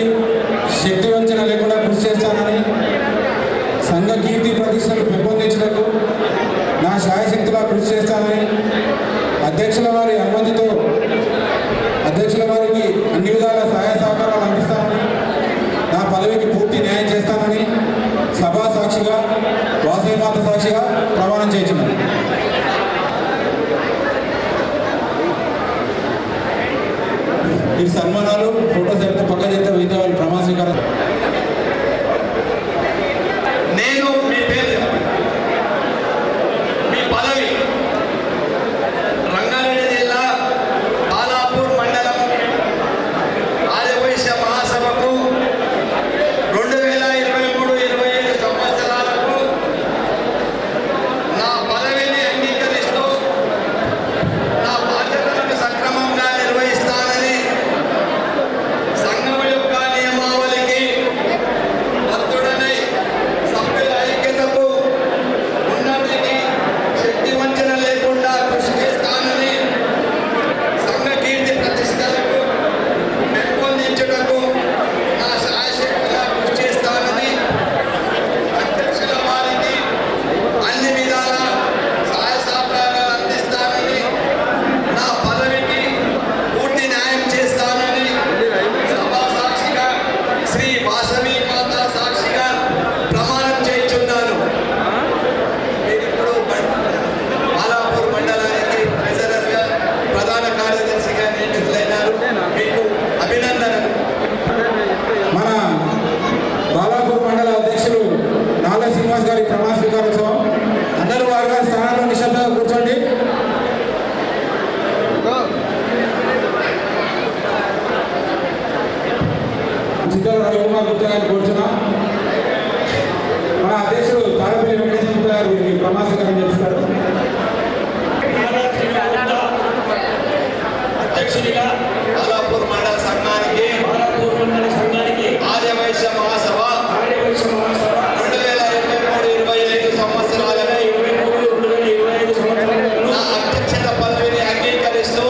శక్తివంచన లేకుండా కృషి చేస్తానని సంఘ కీర్తి ప్రతిష్టలు పెంపొందించడానికి నా శాయశక్తిలా కృషి చేస్తానని అధ్యక్షుల వారి అనుమతితో అధ్యక్షుల వారికి అన్ని విధాల సహాయ సహకారాలు అందిస్తానని నా పదవికి పూర్తి న్యాయం చేస్తానని సభా సాక్షిగా వాసవి మాత సాక్షిగా ప్రమాణం చేస్తున్నాను. ఈ సన్మానాలు ఫోటో సెల్ఫీ పక్క చేస్తే మిగతా వాళ్ళు ప్రమాణ స్వీకారం. నేను మీ పేరు మీ పదవి రంగారెడ్డి జిల్లా బాలాపూర్ మండలం ఆర్యవైశ్య మహాసభకు 2023-2025 సంవత్సరాలకు నా పదవిని అంగీకరిస్తూ నా బాధ్యతలను సక్రమంగా నిర్వహిస్తానని సంఘం యొక్క నియమావళికి బద్ధుడనై సభ్యుల ఐక్యతకు ఉన్నతికి శక్తి వంచన లేకుండా కృషి చేస్తానని సంఘ కీర్తి ప్రతిష్టలకు పెంపొందించుటకు నా శాయశక్తిగా కృషి చేస్తానని అధ్యక్షుల వారికి అన్ని విధాల సహాయ సహకారాలు అందిస్తానని నా పదవికి పూర్తి న్యాయం చేస్తానని సభా సాక్షిగా శ్రీ వాసవి మాత సాక్షిగా ప్రమాణం చేయించున్నాను. మీరు ఇప్పుడు బాలాపూర్ మండలానికి ట్రెజరర్గా ప్రధాన కార్యదర్శిగా నియమితులైనారు. మీకు అభినందనలు. మన బాలాపూర్ మండల అధ్యక్షులు నాల శ్రీనివాస్ గారి ప్రమాణ స్వీకారోత్సవం. అందరూ వారి వారి స్థానాల్లో నిశ్శబ్దంగా కూర్చోండి. చిత్తూరు రవికుమార్ గుప్తా గారిని కూర్చున్నాం. మన అధ్యక్షుడు తాడపల్లి వెంకటేశ్వర గుప్తా గారు వీరికి ప్రమాణ స్వీకారం చేస్తారు. అధ్యక్షుడిగా బాలాపూర్ మండల సంఘానికి ఆర్యవైశ్య మహాసభ 2023-2025 సంవత్సరాలకు నా అధ్యక్షత పదవిని అంగీకరిస్తూ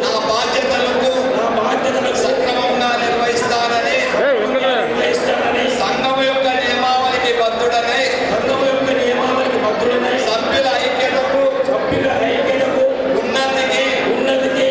నా బాధ్యతలకు సక్రమంగా నిర్వహిస్తానని సంఘం యొక్క నియమావళికి బద్ధుడనై సభ్యుల ఐక్యతకు ఉన్నతికి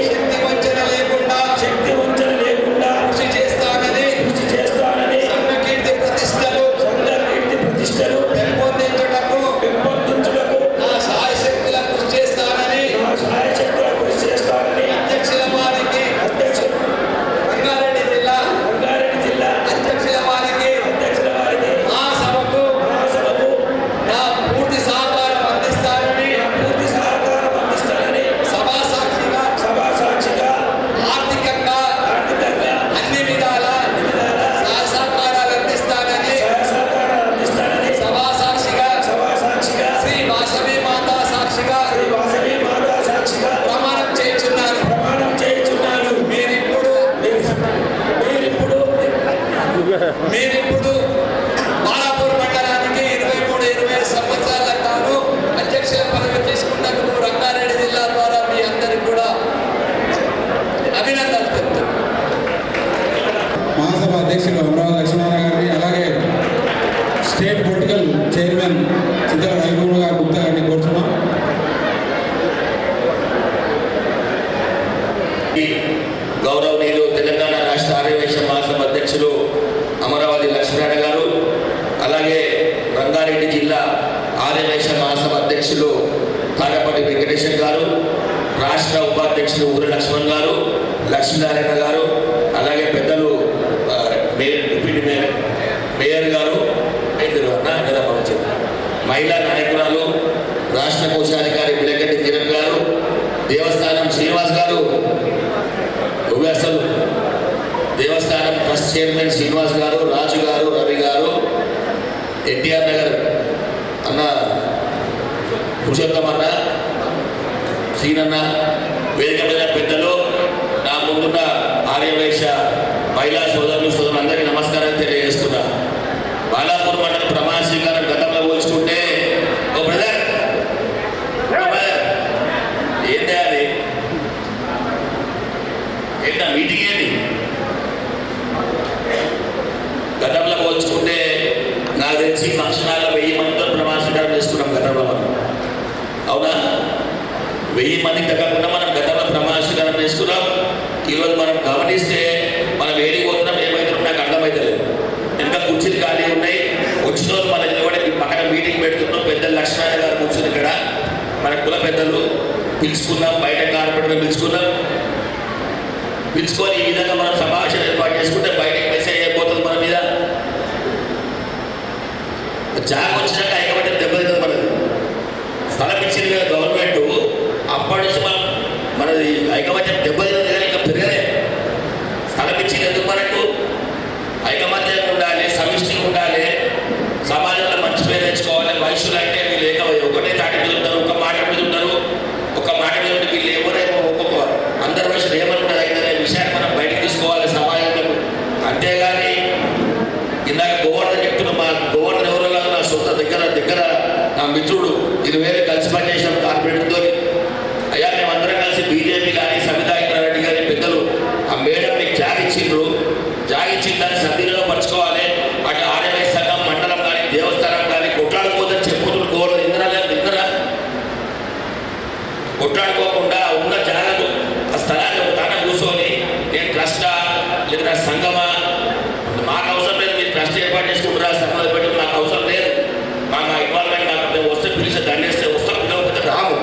మీరు ఇప్పుడు బాలాపూర్ మండలానికి 23-25 సంవత్సరాల కాను అధ్యక్షుల పదవి తీసుకున్నందుకు రంగారెడ్డి జిల్లా ద్వారా మీ అందరికి కూడా అభినందనలు చెప్తాను. మహాసభ అధ్యక్షులు అమరావతి లక్ష్మీనారాయణ గారిని, అలాగే state political chairman Chittala Ravikumar గారు గుప్తా గారిని కోరుతున్నాం. గౌరవనీయులు తెలంగాణ రాష్ట్ర ఆర్యవైశ్య మహాసభ అధ్యక్షులు అమరావతి లక్ష్మీనారాయణ గారు, అలాగే రంగారెడ్డి జిల్లా ఆర్యవైశ్య మహాసభ అధ్యక్షులు తాడపల్లి వెంకటేశ్వర్ గారు, రాష్ట్ర ఉపాధ్యక్షులు ఊరి లక్ష్మణ్ గారు, లక్ష్మీనారాయణ గారు, అలాగే పెద్దలు డిప్యూటీ మేయర్ గారు, మహిళా నాయకురాలు, రాష్ట్ర కోశాధికారి బిలగడ్డి కిరణ్ గారు, దేవస్థానం శ్రీనివాస్ గారు, అసలు దేవస్థానం ట్రస్ట్ చైర్మన్ శ్రీనివాస్ గారు, రాజు గారు, రవి గారు, ఎన్టీఆర్ నగర్ అన్న పురుషోత్తం అన్న, సీనన్న, వేదిక మీద పెద్దలు, నా ముందున్న ఆర్యవైశ్య మహిళా సోదరులు అందరికీ నమస్కారం తెలియజేస్తున్నా. బాలాపూర్ మండలం ప్రమాణ స్వీకారం గతంలో పోల్చుకుంటే ఓ బ్రదర్ ఏం చేయాలి ఏంటా మీటింగ్ ఏంటి? గతంలో పోల్చుకుంటే నాకు తెలిసి ఫంక్షన్ హాల్లో 1000 మందితో ప్రమాణ స్వీకారం చేసుకున్నాం గతంలో మనం. అవునా? 1000 మందికి తగ్గకుండా మనం గతంలో ప్రమాణ స్వీకారం చేసుకున్నాం. ఈరోజు మనం గమనిస్తే మనం ఏడికి పోతున్నాం, ఏమవుతున్నాం నాకు అర్థమవుతలేదు. ఇంకా కుర్చీలు ఖాళీ ఉన్నాయి. వచ్చిన రోజు మన నిలబడి పక్కన మీటింగ్ పెడుతున్నాం. పెద్దలు లక్ష్మణ గారు కూర్చుని ఇక్కడ మన కుల పెద్దలు పిలుచుకున్నాం, బయట కార్పొరేటర్ పిలుచుకొని ఈ విధంగా మనం సమావేశం ఏర్పాటు చేసుకుంటే బయటకు మెసేజ్ అయిపోతుంది మన మీద. జాగ్ వచ్చినాక ఐకమత్యం దెబ్బతింటుంది మనది. స్థలం ఇచ్చింది కదా గవర్నమెంట్, అప్పటి నుంచి మనది ఐకమత్యం దెబ్బతింది కానీ ఇంకా పెరగలే. స్థలం ఇచ్చింది ఎందుకు మనకు? ఐకమత్యం ఉండాలి, సమిష్టిగా ఉండాలి, సమాజంలో మంచి పేరు తెచ్చుకోవాలి. వయసులు అంటే వీళ్ళు ఒకటే తాటి మీద ఉంటారు, ఒక మాట మీద ఉంటారు, ఒక మాట మీద ఉంటే వీళ్ళు ఎవరేమో ఒక్కొక్క అందరి వయసులు ఏమనుకుంటారు అనే విషయాన్ని మనం బయటకు తీసుకోవాలి సమాజంలో. అంతేగాని ఇందాక గోవర్ధన్ చెప్తున్నా, మా గోవర్ధన్ ఎవరో కాదు, నా సొంత దగ్గర నా మిత్రుడు 20,000 కలిసి పనిచేసిన కార్పొరేటర్తో. అయ్యా మేమందరం కలిసి బీజేపీ కానీ సవితా ఇంద్రారెడ్డి గారి పెద్దలు ఆ మేడం మీకు జాగిచ్చిండ్రు, జాగిచ్చిన దాన్ని సద్వినియోగం పరచుకోవాలి. అటు ఆర్యవైశ్య సంఘం మండలం కానీ దేవస్థానం కానీ కొట్లాడుకోవద్దని చెప్పుతున్న గోవర్ధన్ ఇంద్రా కొట్లాడుకోకుండా ఉన్న జాగాలు ఆ స్థలాన్ని తానే కూర్చొని నేను ట్రస్టా లేదా సంఘమా మాకు అవసరం లేదు, మీరు ట్రస్ట్ ఏర్పాటు చేసుకుంటారా, సంఘం ఏర్పాటు నాకు అవసరం లేదు, మా ఇన్వాల్వ్మెంట్ నాకు వస్తే పిలిచి దండేస్తే వస్తాం, పిలవకపోతే రాము.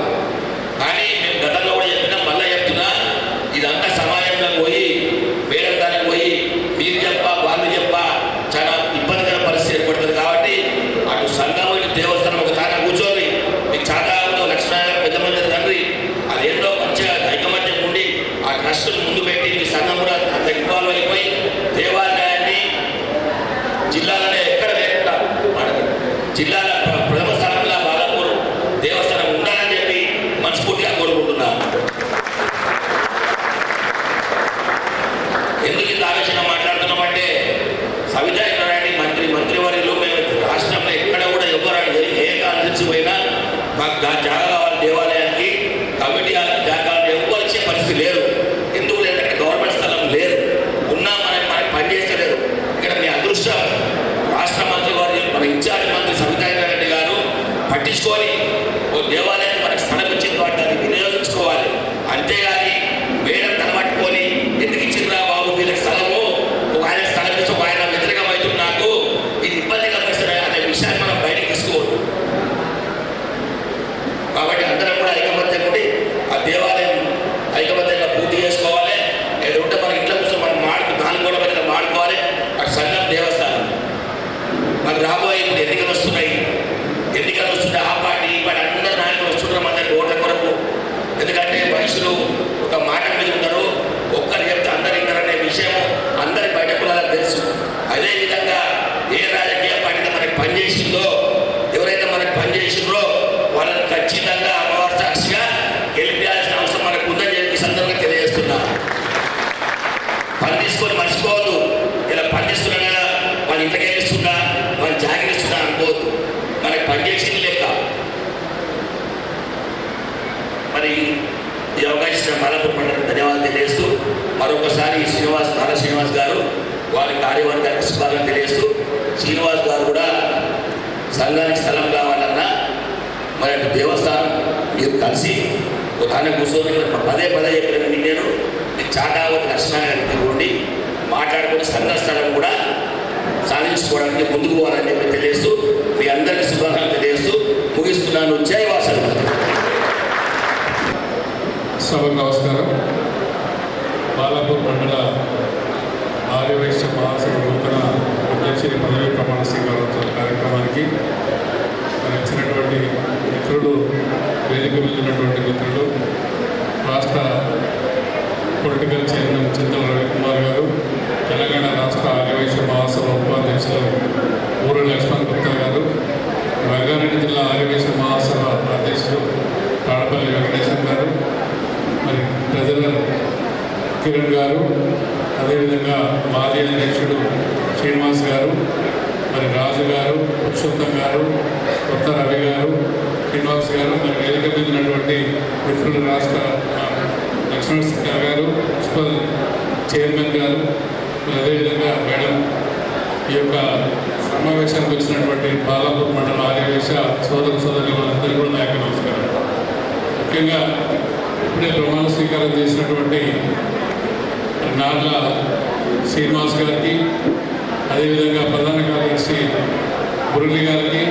కానీ మేము గతంలో కూడా చెప్పినా మళ్ళీ చెప్తున్నా, ఇదంతా సమాజంలో పోయి వేరే దానికి పోయి మీరు చెప్పా వాళ్ళు చెప్పా చాలా ఇబ్బందికర పరిస్థితి ఏర్పడుతుంది. కాబట్టి అటు సంఘం ఇటు దేవస్థానం ఒక తానే కూర్చొని మీకు చాలా లక్ష్మణ పెద్ద మంది తండ్రి అదేంటో మంచిగా ఐకమత్యం ఉండి ఆ ట్రస్ట్ ముందు పెట్టి మీ సంఘం కూడా అంత ఇన్వాల్వ్ అయిపోయి దేవాలయాన్ని జిల్లాలోనే ఎక్కడ లేకుండా జిల్లాల ప్రథమ స్థానంలో బాలాపూర్ దేవస్థానం ఉండాలని చెప్పి మనస్ఫూర్తిగా కోరుకుంటున్నాను. ఎందుకు ఇంత ఆవేశంగా మాట్లాడుతున్నామంటే సవితా ఇంద్రారెడ్డి మంత్రివర్యులు మేము రాష్ట్రంలో ఎక్కడ కూడా ఎవరు ఏ కాన్ఫరెన్స్ పోయినా మాకు జాగా కావాలి దేవాలయానికి, కమిటీ జాగా ఎవరు ఇచ్చే పరిస్థితి లేదు. ఎందుకు లేదంటే గవర్నమెంట్ స్థలం లేదు, ఉన్నా మనకి పనిచేస్తలేదు. ఇక్కడ మీ అదృష్టం రాష్ట్ర మంత్రి వారి మన ఇన్ఛార్జ్ మంత్రి సవితా ఇంద్రారెడ్డి గారు పట్టించుకొని ఓ దేవాలయాన్ని మనకి స్థలం ఇచ్చిన వాటిని దాన్ని వినియోగించుకోవాలి. అంతేగాని వేరే తలపట్టుకొని ఎందుకు ఇచ్చిందా బాబు వీళ్ళకి స్థలము, ఒక ఆయన స్థలం ఇచ్చి ఒక ఆయన వ్యతిరేకం అవుతుంది, నాకు ఇది ఇబ్బంది కలిగిస్తుంది అనే విషయాన్ని మనం బయటకు తీసుకోవాలి. కాబట్టి అందరం కూడా ఐకమత్యం ఉండి ఆ దేవాలయం ఐకమత్యంగా పూర్తి చేసుకోవాలి. ఏదో ఉంటే మన ఇంట్లో కూర్చొని మనం దాని కూడా మధ్యలో మాడుకోవాలి. అటు సంఘం దేవస్థానం మనకు రాబోయే ఇప్పుడు ఎన్నికలు వస్తున్నాయి ఆ పార్టీ ఈ పార్టీ అందరూ నాయకులు వస్తున్నారు మన ఓట్ల కొరకు. ఎందుకంటే వయసులు ఒక మాట మీద ఉంటారు, ఒక్కరు చెప్తే అందరు ఇంటారనే విషయం అందరి బయట కులాలకు తెలుసు. అదేవిధంగా ఏ రాజకీయ పార్టీ మనకి పనిచేసిందో, ఎవరైతే మనకి పనిచేసిండ్రో వాళ్ళని ఖచ్చితంగా అమ్మవారి సాక్షిగా గెలిపించాల్సిన అవసరం మనకు ఉందని చెప్పి సందర్భంగా తెలియజేస్తున్నా. పని తీసుకొని మర్చిపోవద్దు. ఇలా పనిచేస్తున్నా వాళ్ళ ఇంటికి వెళ్ళిస్తున్నా వాళ్ళు జాగిరిస్తున్నా అనుకోవద్దు. మనకి పనిచేసింది లెక్క. మరి ఈ అవకాశం బాలాపూర్ మండలం ధన్యవాదాలు తెలియజేస్తూ మరొకసారి నారా శ్రీనివాస్ గారు వారి కార్యవర్గానికి శుభాకాంక్షలు తెలియజేస్తూ, శ్రీనివాస్ గారు కూడా సంఘానికి స్థలం కావాలన్నా మరి అటు దేవస్థానం మీరు కలిసి ఒక ఆయన కూర్చొని పదే చెప్పిన నేను చాటావతి లక్ష్మణానికి ఉండి మాట్లాడుకుని సంఘ స్థలం కూడా సాధించుకోవడానికి ముందుకు పోవాలని చెప్పి తెలియజేస్తూ మీ అందరికీ శుభాకాంక్షలు తెలియజేస్తూ ముగిస్తున్నాను. జై వాసవి. సభకు నమస్కారం. బాలాపూర్ మండల ఆర్యవైశ్య మహాసభ నూతన అధ్యక్షుడి పదవి ప్రమాణ స్వీకారోత్సవ కార్యక్రమానికి వచ్చినటువంటి మిత్రులు, వేదిక మీద ఉన్నటువంటి మిత్రులు, రాష్ట్ర పొలిటికల్ చైర్మన్ చింతల రవికుమార్ గారు, తెలంగాణ రాష్ట్ర ఆర్యవైశ్య మహాసభ ఉపాధ్యక్షులు ఊరు లక్ష్మణ్ గుప్తా గారు, రంగారెడ్డి జిల్లా ఆర్యవైశ్య మహాసభ అధ్యక్షులు తాడపల్లి వెంకటేశ్వర గారు, మరి ట్రెజరర్ కిరణ్ గారు, అదేవిధంగా మాజీ అధ్యక్షుడు శ్రీనివాస్ గారు, మరి రాజు గారు, పురుషోత్తం గారు, కొత్త రవి గారు, శ్రీనివాస్ గారు, మరి వేదిక మీద ఉన్నటువంటి మిత్రులు రాష్ట్ర లక్ష్మణ్ సింగ్ గారు, మున్సిపల్ చైర్మన్ గారు, మరి అదేవిధంగా మేడం, ఈ యొక్క సమావేశానికి వచ్చినటువంటి బాలాపూర్ మండల ఆర్యవేశ సోదరులు అందరూ కూడా నా యొక్క నమస్కారం. ముఖ్యంగా ఇప్పుడే ప్రమాణ స్వీకారం చేసినటువంటి నార్ల శ్రీనివాస్ గారికి, అదేవిధంగా ప్రధాన కార్యదర్శి మురళి గారికి,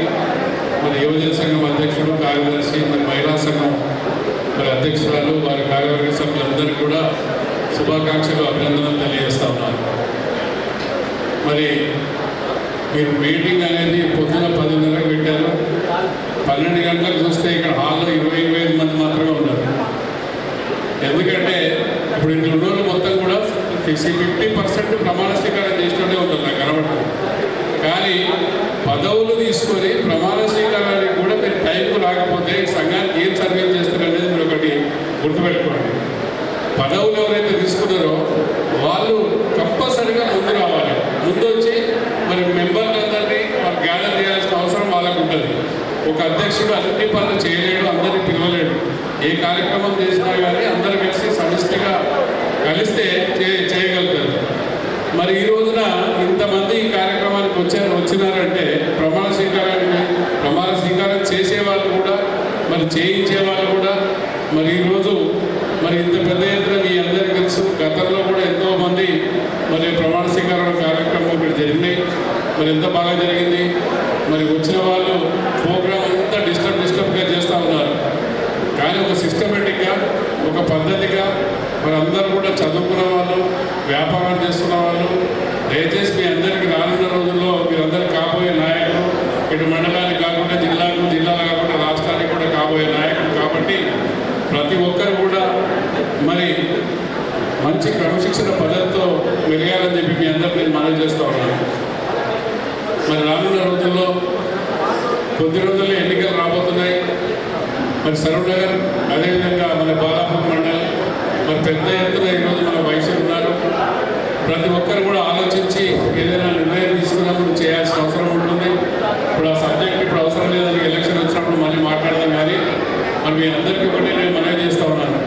మరి యువజన సంఘం అధ్యక్షుడు, కార్యదర్శి, మరి మహిళా సంఘం మరి అధ్యక్షురాలు, వారి కార్యవర్గ సభ్యులందరికీ కూడా శుభాకాంక్షలు, అభినందనలు తెలియజేస్తా ఉన్నారు. మరి మీరు మీటింగ్ అనేది పొద్దున 10:30కి పెట్టారు. 12 గంటలకు చూస్తే ఇక్కడ హాల్లో 20-25 మంది మాత్రమే ఉన్నారు. ఎందుకంటే ఇప్పుడు ఇంట్లో రోజులు మొత్తం కూడా 50% ప్రమాణ స్వీకారం చేసినట్టే ఉంటుంది నాకు కనబడుతుంది. కానీ పదవులు తీసుకొని ప్రమాణ స్వీకారానికి కూడా మీరు టైంకు రాకపోతే ఈ సంఘానికి ఏం సర్వీస్ చేస్తారనేది మీరు ఒకటి గుర్తుపెట్టుకోండి. పదవులు ఎవరైతే తీసుకున్నారో వాళ్ళు కంపల్సరీగా ముందు రావాలి. ముందు వచ్చి మరి మెంబర్లందరినీ వాళ్ళు గ్యాదర్ చేయాల్సిన అవసరం వాళ్ళకు ఉంటుంది. ఒక అధ్యక్షుడు అన్ని పనులు చేయలేడు, అందరినీ పిలవలేడు. ఏ కార్యక్రమం చేసినా కానీ అందరూ కలిసి సమిష్టిగా కలిస్తే చేయగలుగుతారు. మరి ఈ రోజున ఇంతమంది ఈ కార్యక్రమానికి వచ్చినారంటే ప్రమాణ స్వీకారం చేసేవాళ్ళు కూడా, మరి చేయించే వాళ్ళు కూడా, మరి ఈరోజు మరి ఇంత పెద్ద ఎత్తున మీ అందరికీ తెలుసు. గతంలో కూడా ఎంతోమంది మరి ప్రమాణ స్వీకారం కార్యక్రమం ఇక్కడ జరిగినాయి. మరి ఎంత బాగా జరిగింది. మరి వచ్చిన వాళ్ళు ప్రోగ్రామ్ అంతా డిస్టర్బ్గా చేస్తూ ఉన్నారు. కానీ ఒక సిస్టమేటిక్గా, ఒక పద్ధతిగా మరి అందరూ కూడా చదువుకున్న వాళ్ళు, వ్యాపారం చేస్తున్న వాళ్ళు, దయచేసి మీ అందరికీ రానున్న రోజుల్లో మీరందరూ కాబోయే నాయకులు, ఇటు మండలానికి కాకుండా జిల్లాలు కాకుండా రాష్ట్రానికి కూడా కాబోయే నాయకులు. కాబట్టి ప్రతి ఒక్కరు కూడా మరి మంచి క్రమశిక్షణ పద్ధతితో మెలగాలని చెప్పి మీ అందరికీ నేను మనవి చేస్తూ ఉన్నాను. మరి రానున్న రోజుల్లో కొద్ది రోజుల్లో ఎన్నికలు రాబోతున్నాయి. మరి సరూర్ నగర్, అదేవిధంగా మన బాలాపూర్ మండలం మరి పెద్ద ఎత్తున ఈరోజు మన వయసులు ఉన్నారు. ప్రతి ఒక్కరు కూడా ఆలోచించి ఏదైనా నిర్ణయం తీసుకున్నప్పుడు చేయాల్సిన అవసరం ఉంటుంది. ఇప్పుడు ఆ సబ్జెక్ట్ ఇప్పుడు అవసరం లేదని ఎలక్షన్ వచ్చినప్పుడు మళ్ళీ మాట్లాడదాం. కానీ మరి మీ అందరికీ ఒకటి నేను మనవి చేస్తూ ఉన్నాను.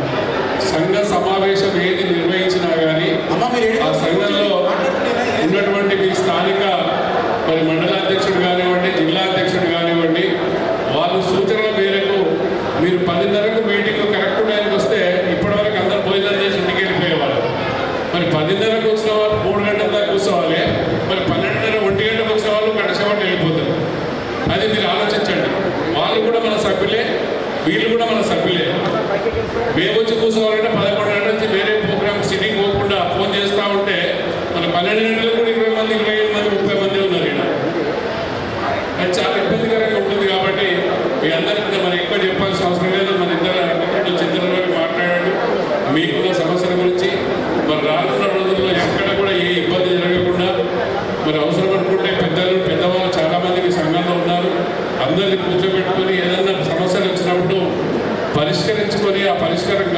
సంఘ సమావేశం ఏది నిర్వహించినా కానీ ఆ సంఘంలో ఉన్నటువంటి మీ స్థానిక మరి మండలాధ్యక్షుడు కానివ్వండి, జిల్లా అధ్యక్షుడు కానివ్వండి, వాళ్ళు సూచనల మేరకు మీరు 10:30కు మీటింగ్ కరెక్ట్ టైంకి వస్తే ఇప్పటివరకు అందరూ భోజనం చేసి ఇంటికి వెళ్ళిపోయేవాళ్ళు. మరి 10:30కు వచ్చిన వాళ్ళు 3 గంటల దాకా కూర్చోవాలి. మరి 12:30, 1 గంటకు వచ్చిన వాళ్ళు గంటసేపటి వెళ్ళిపోతారు. అది మీరు ఆలోచించండి. వాళ్ళు కూడా మన సభ్యులే, వీళ్ళు కూడా మన సభ్యులే. మేము వచ్చి కూర్చోవాలంటే 11 గంటల నుంచి వేరే ప్రోగ్రామ్ సిట్టింగ్ పోకుండా ఫోన్ చేస్తూ ఉంటే మన 12 గంటలకు కూడా 20 మంది, 25 మంది, 30 మంది ఉన్నారు ఇక్కడ. అది చాలా ఇబ్బందికరంగా ఉంటుంది. కాబట్టి మీ అందరికీ మరి ఎక్కువ చెప్పాల్సిన అవసరం లేదు. మన ఇద్దరు చింతనలోకి మాట్లాడాడు మీకున్న సమస్యల గురించి. మరి రానున్న రోజుల్లో ఎక్కడ కూడా ఏ ఇబ్బంది జరగకుండా మరి అవసరం అనుకుంటే పెద్దవాళ్ళు చాలామంది మీ సంఘంలో ఉన్నారు. అందరినీ కూర్చోబెట్టుకొని ఏదైనా సమస్యలు వచ్చినప్పుడు పరిష్కరించుకొని ఆ పరిష్కారం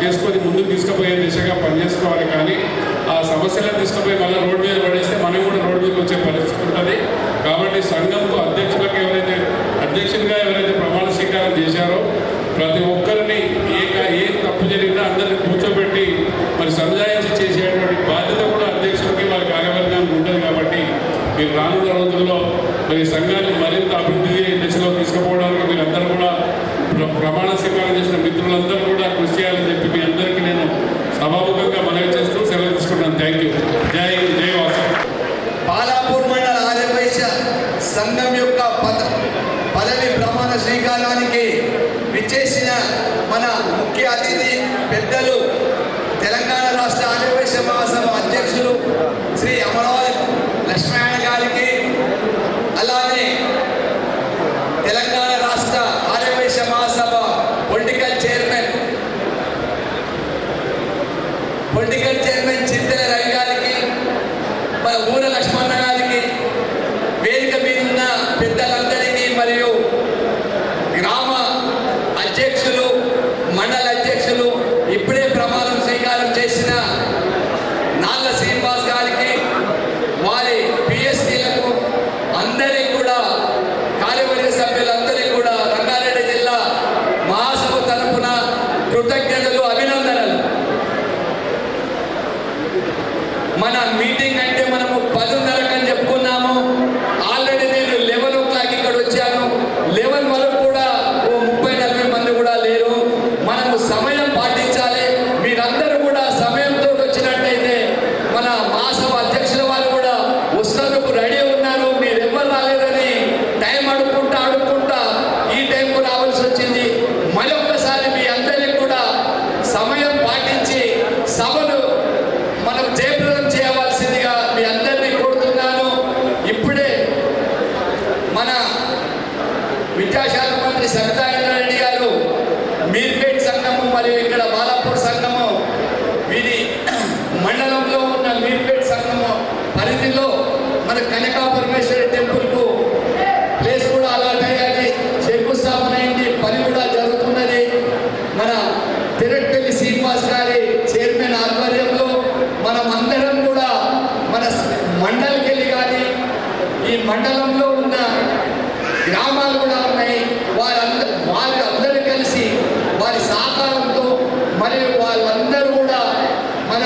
చేసుకొని ముందుకు తీసుకుపోయే దిశగా పనిచేసుకోవాలి. కానీ ఆ సమస్యలను తీసుకుపోయి మళ్ళీ రోడ్డు మీద పడేస్తే మనం కూడా రోడ్డు మీదకి వచ్చే పరిస్థితి ఉంటుంది. ఉంటుంది. కాబట్టి సంఘంకు అధ్యక్షులుగా ఎవరైతే ప్రమాణ స్వీకారం చేశారో ప్రతి ఒక్కరిని ఏ తప్పు జరిగినా అందరినీ కూర్చోబెట్టి మరి సంజాయించి చేసేటువంటి బాధ్యత కూడా అధ్యక్షులకి వారి కార్యవర్గానికి ఉంటుంది. కాబట్టి మీరు రానున్న రోజుల్లో మరి సంఘాన్ని మరింత అభివృద్ధి దిశలో తీసుకుపోవడానికి మీరందరూ కూడా ప్రమాణ స్వీకారం చేసిన మిత్రులందరూ కూడా కృషి చేయాలని చెప్పి మీ అందరికీ నేను సభాముఖంగా మనవి చేస్తూ సెలవు తీసుకుంటాను. Thank you. జై వాసు. బాలాపూర్ మండల ఆర్యవైశ్య సంఘం యొక్క పదవి ప్రమాణ స్వీకారానికి విచ్చేసిన మన ముఖ్య అతిథి పెద్దలు తెలంగాణ రాష్ట్ర ఆర్యవైశ్య మహాసభ అధ్యక్షులు శ్రీ అమరావతి లక్ష్మణ గారికి, అలానే తెలంగాణ రాష్ట్ర ఆర్యవైశ్య మహాసభ పొలిటికల్ చైర్మన్ చింతల రవి గారికి, ఊర లక్ష్మణ గారికి, వేదిక మీద ఉన్న పెద్దలందరికీ మరియు గ్రామ అధ్యక్షులు, మండల అధ్యక్షులు, ఇప్పుడే ప్రమాణం స్వీకారం చేసిన నాళ్ళ శ్రీనివాస్ గారికి, వారి పిఎస్టీలకు అందరికీ కూడా, కార్యవర్గ సభ్యులందరికీ కూడా రంగారెడ్డి జిల్లా మహాసభ తరఫున కృతజ్ఞతలు, అభినందనలు. మన మీటింగ్ అంటే మనము 10:30 అని చెప్పుకున్నాము. ఆల్రెడీ నేను 11 o'clock ఇక్కడ వచ్చాను. 11 వరకు కూడా 30-40 మంది కూడా లేరు. మనము సమయం పాటించాలి. మీరందరూ కూడా సమయంతో వచ్చినట్టయితే మన మహాసభ అధ్యక్షుల వారు కూడా వస్తున్నందుకు రెడీ ఉన్నారు. మీరు ఎవరు రాలేదని టైం అడుక్కుంటా ఈ టైంకు రావాల్సి వచ్చింది. మరొకసారి మీ అందరికీ కూడా సమయం పాటించి సభను మనం జయప్రదం చేయవలసిందిగా మీ అందరినీ కోరుతున్నాను. ఇప్పుడే మన విద్యాశాఖ మంత్రి సబితాయింద్ర రెడ్డి గారు మీర్పేట్ సంఘము మరియు ఇక్కడ బాలాపూర్ సంఘము, వీరి మండలంలో ఉన్న మీర్పేట్ సంఘము పరిధిలో మన కనకా పరమేశ్వరి టెంపుల్కు ప్లేస్ కూడా అలాట్ అయ్యాలి, శంకుస్థాపన అయింది, పని కూడా జరుగుతున్నది. మన తిరట్పల్లి శ్రీనివాస్ గారి చైర్మన్ ఆధ్వర్యంలో మనం అందరం కూడా మన మండలికి వెళ్ళి కానీ ఈ మండలంలో ఉన్న గ్రామాలు కూడా ఉన్నాయి, వారందరూ కలిసి వారి సహకారంతో మరియు వాళ్ళందరూ కూడా మన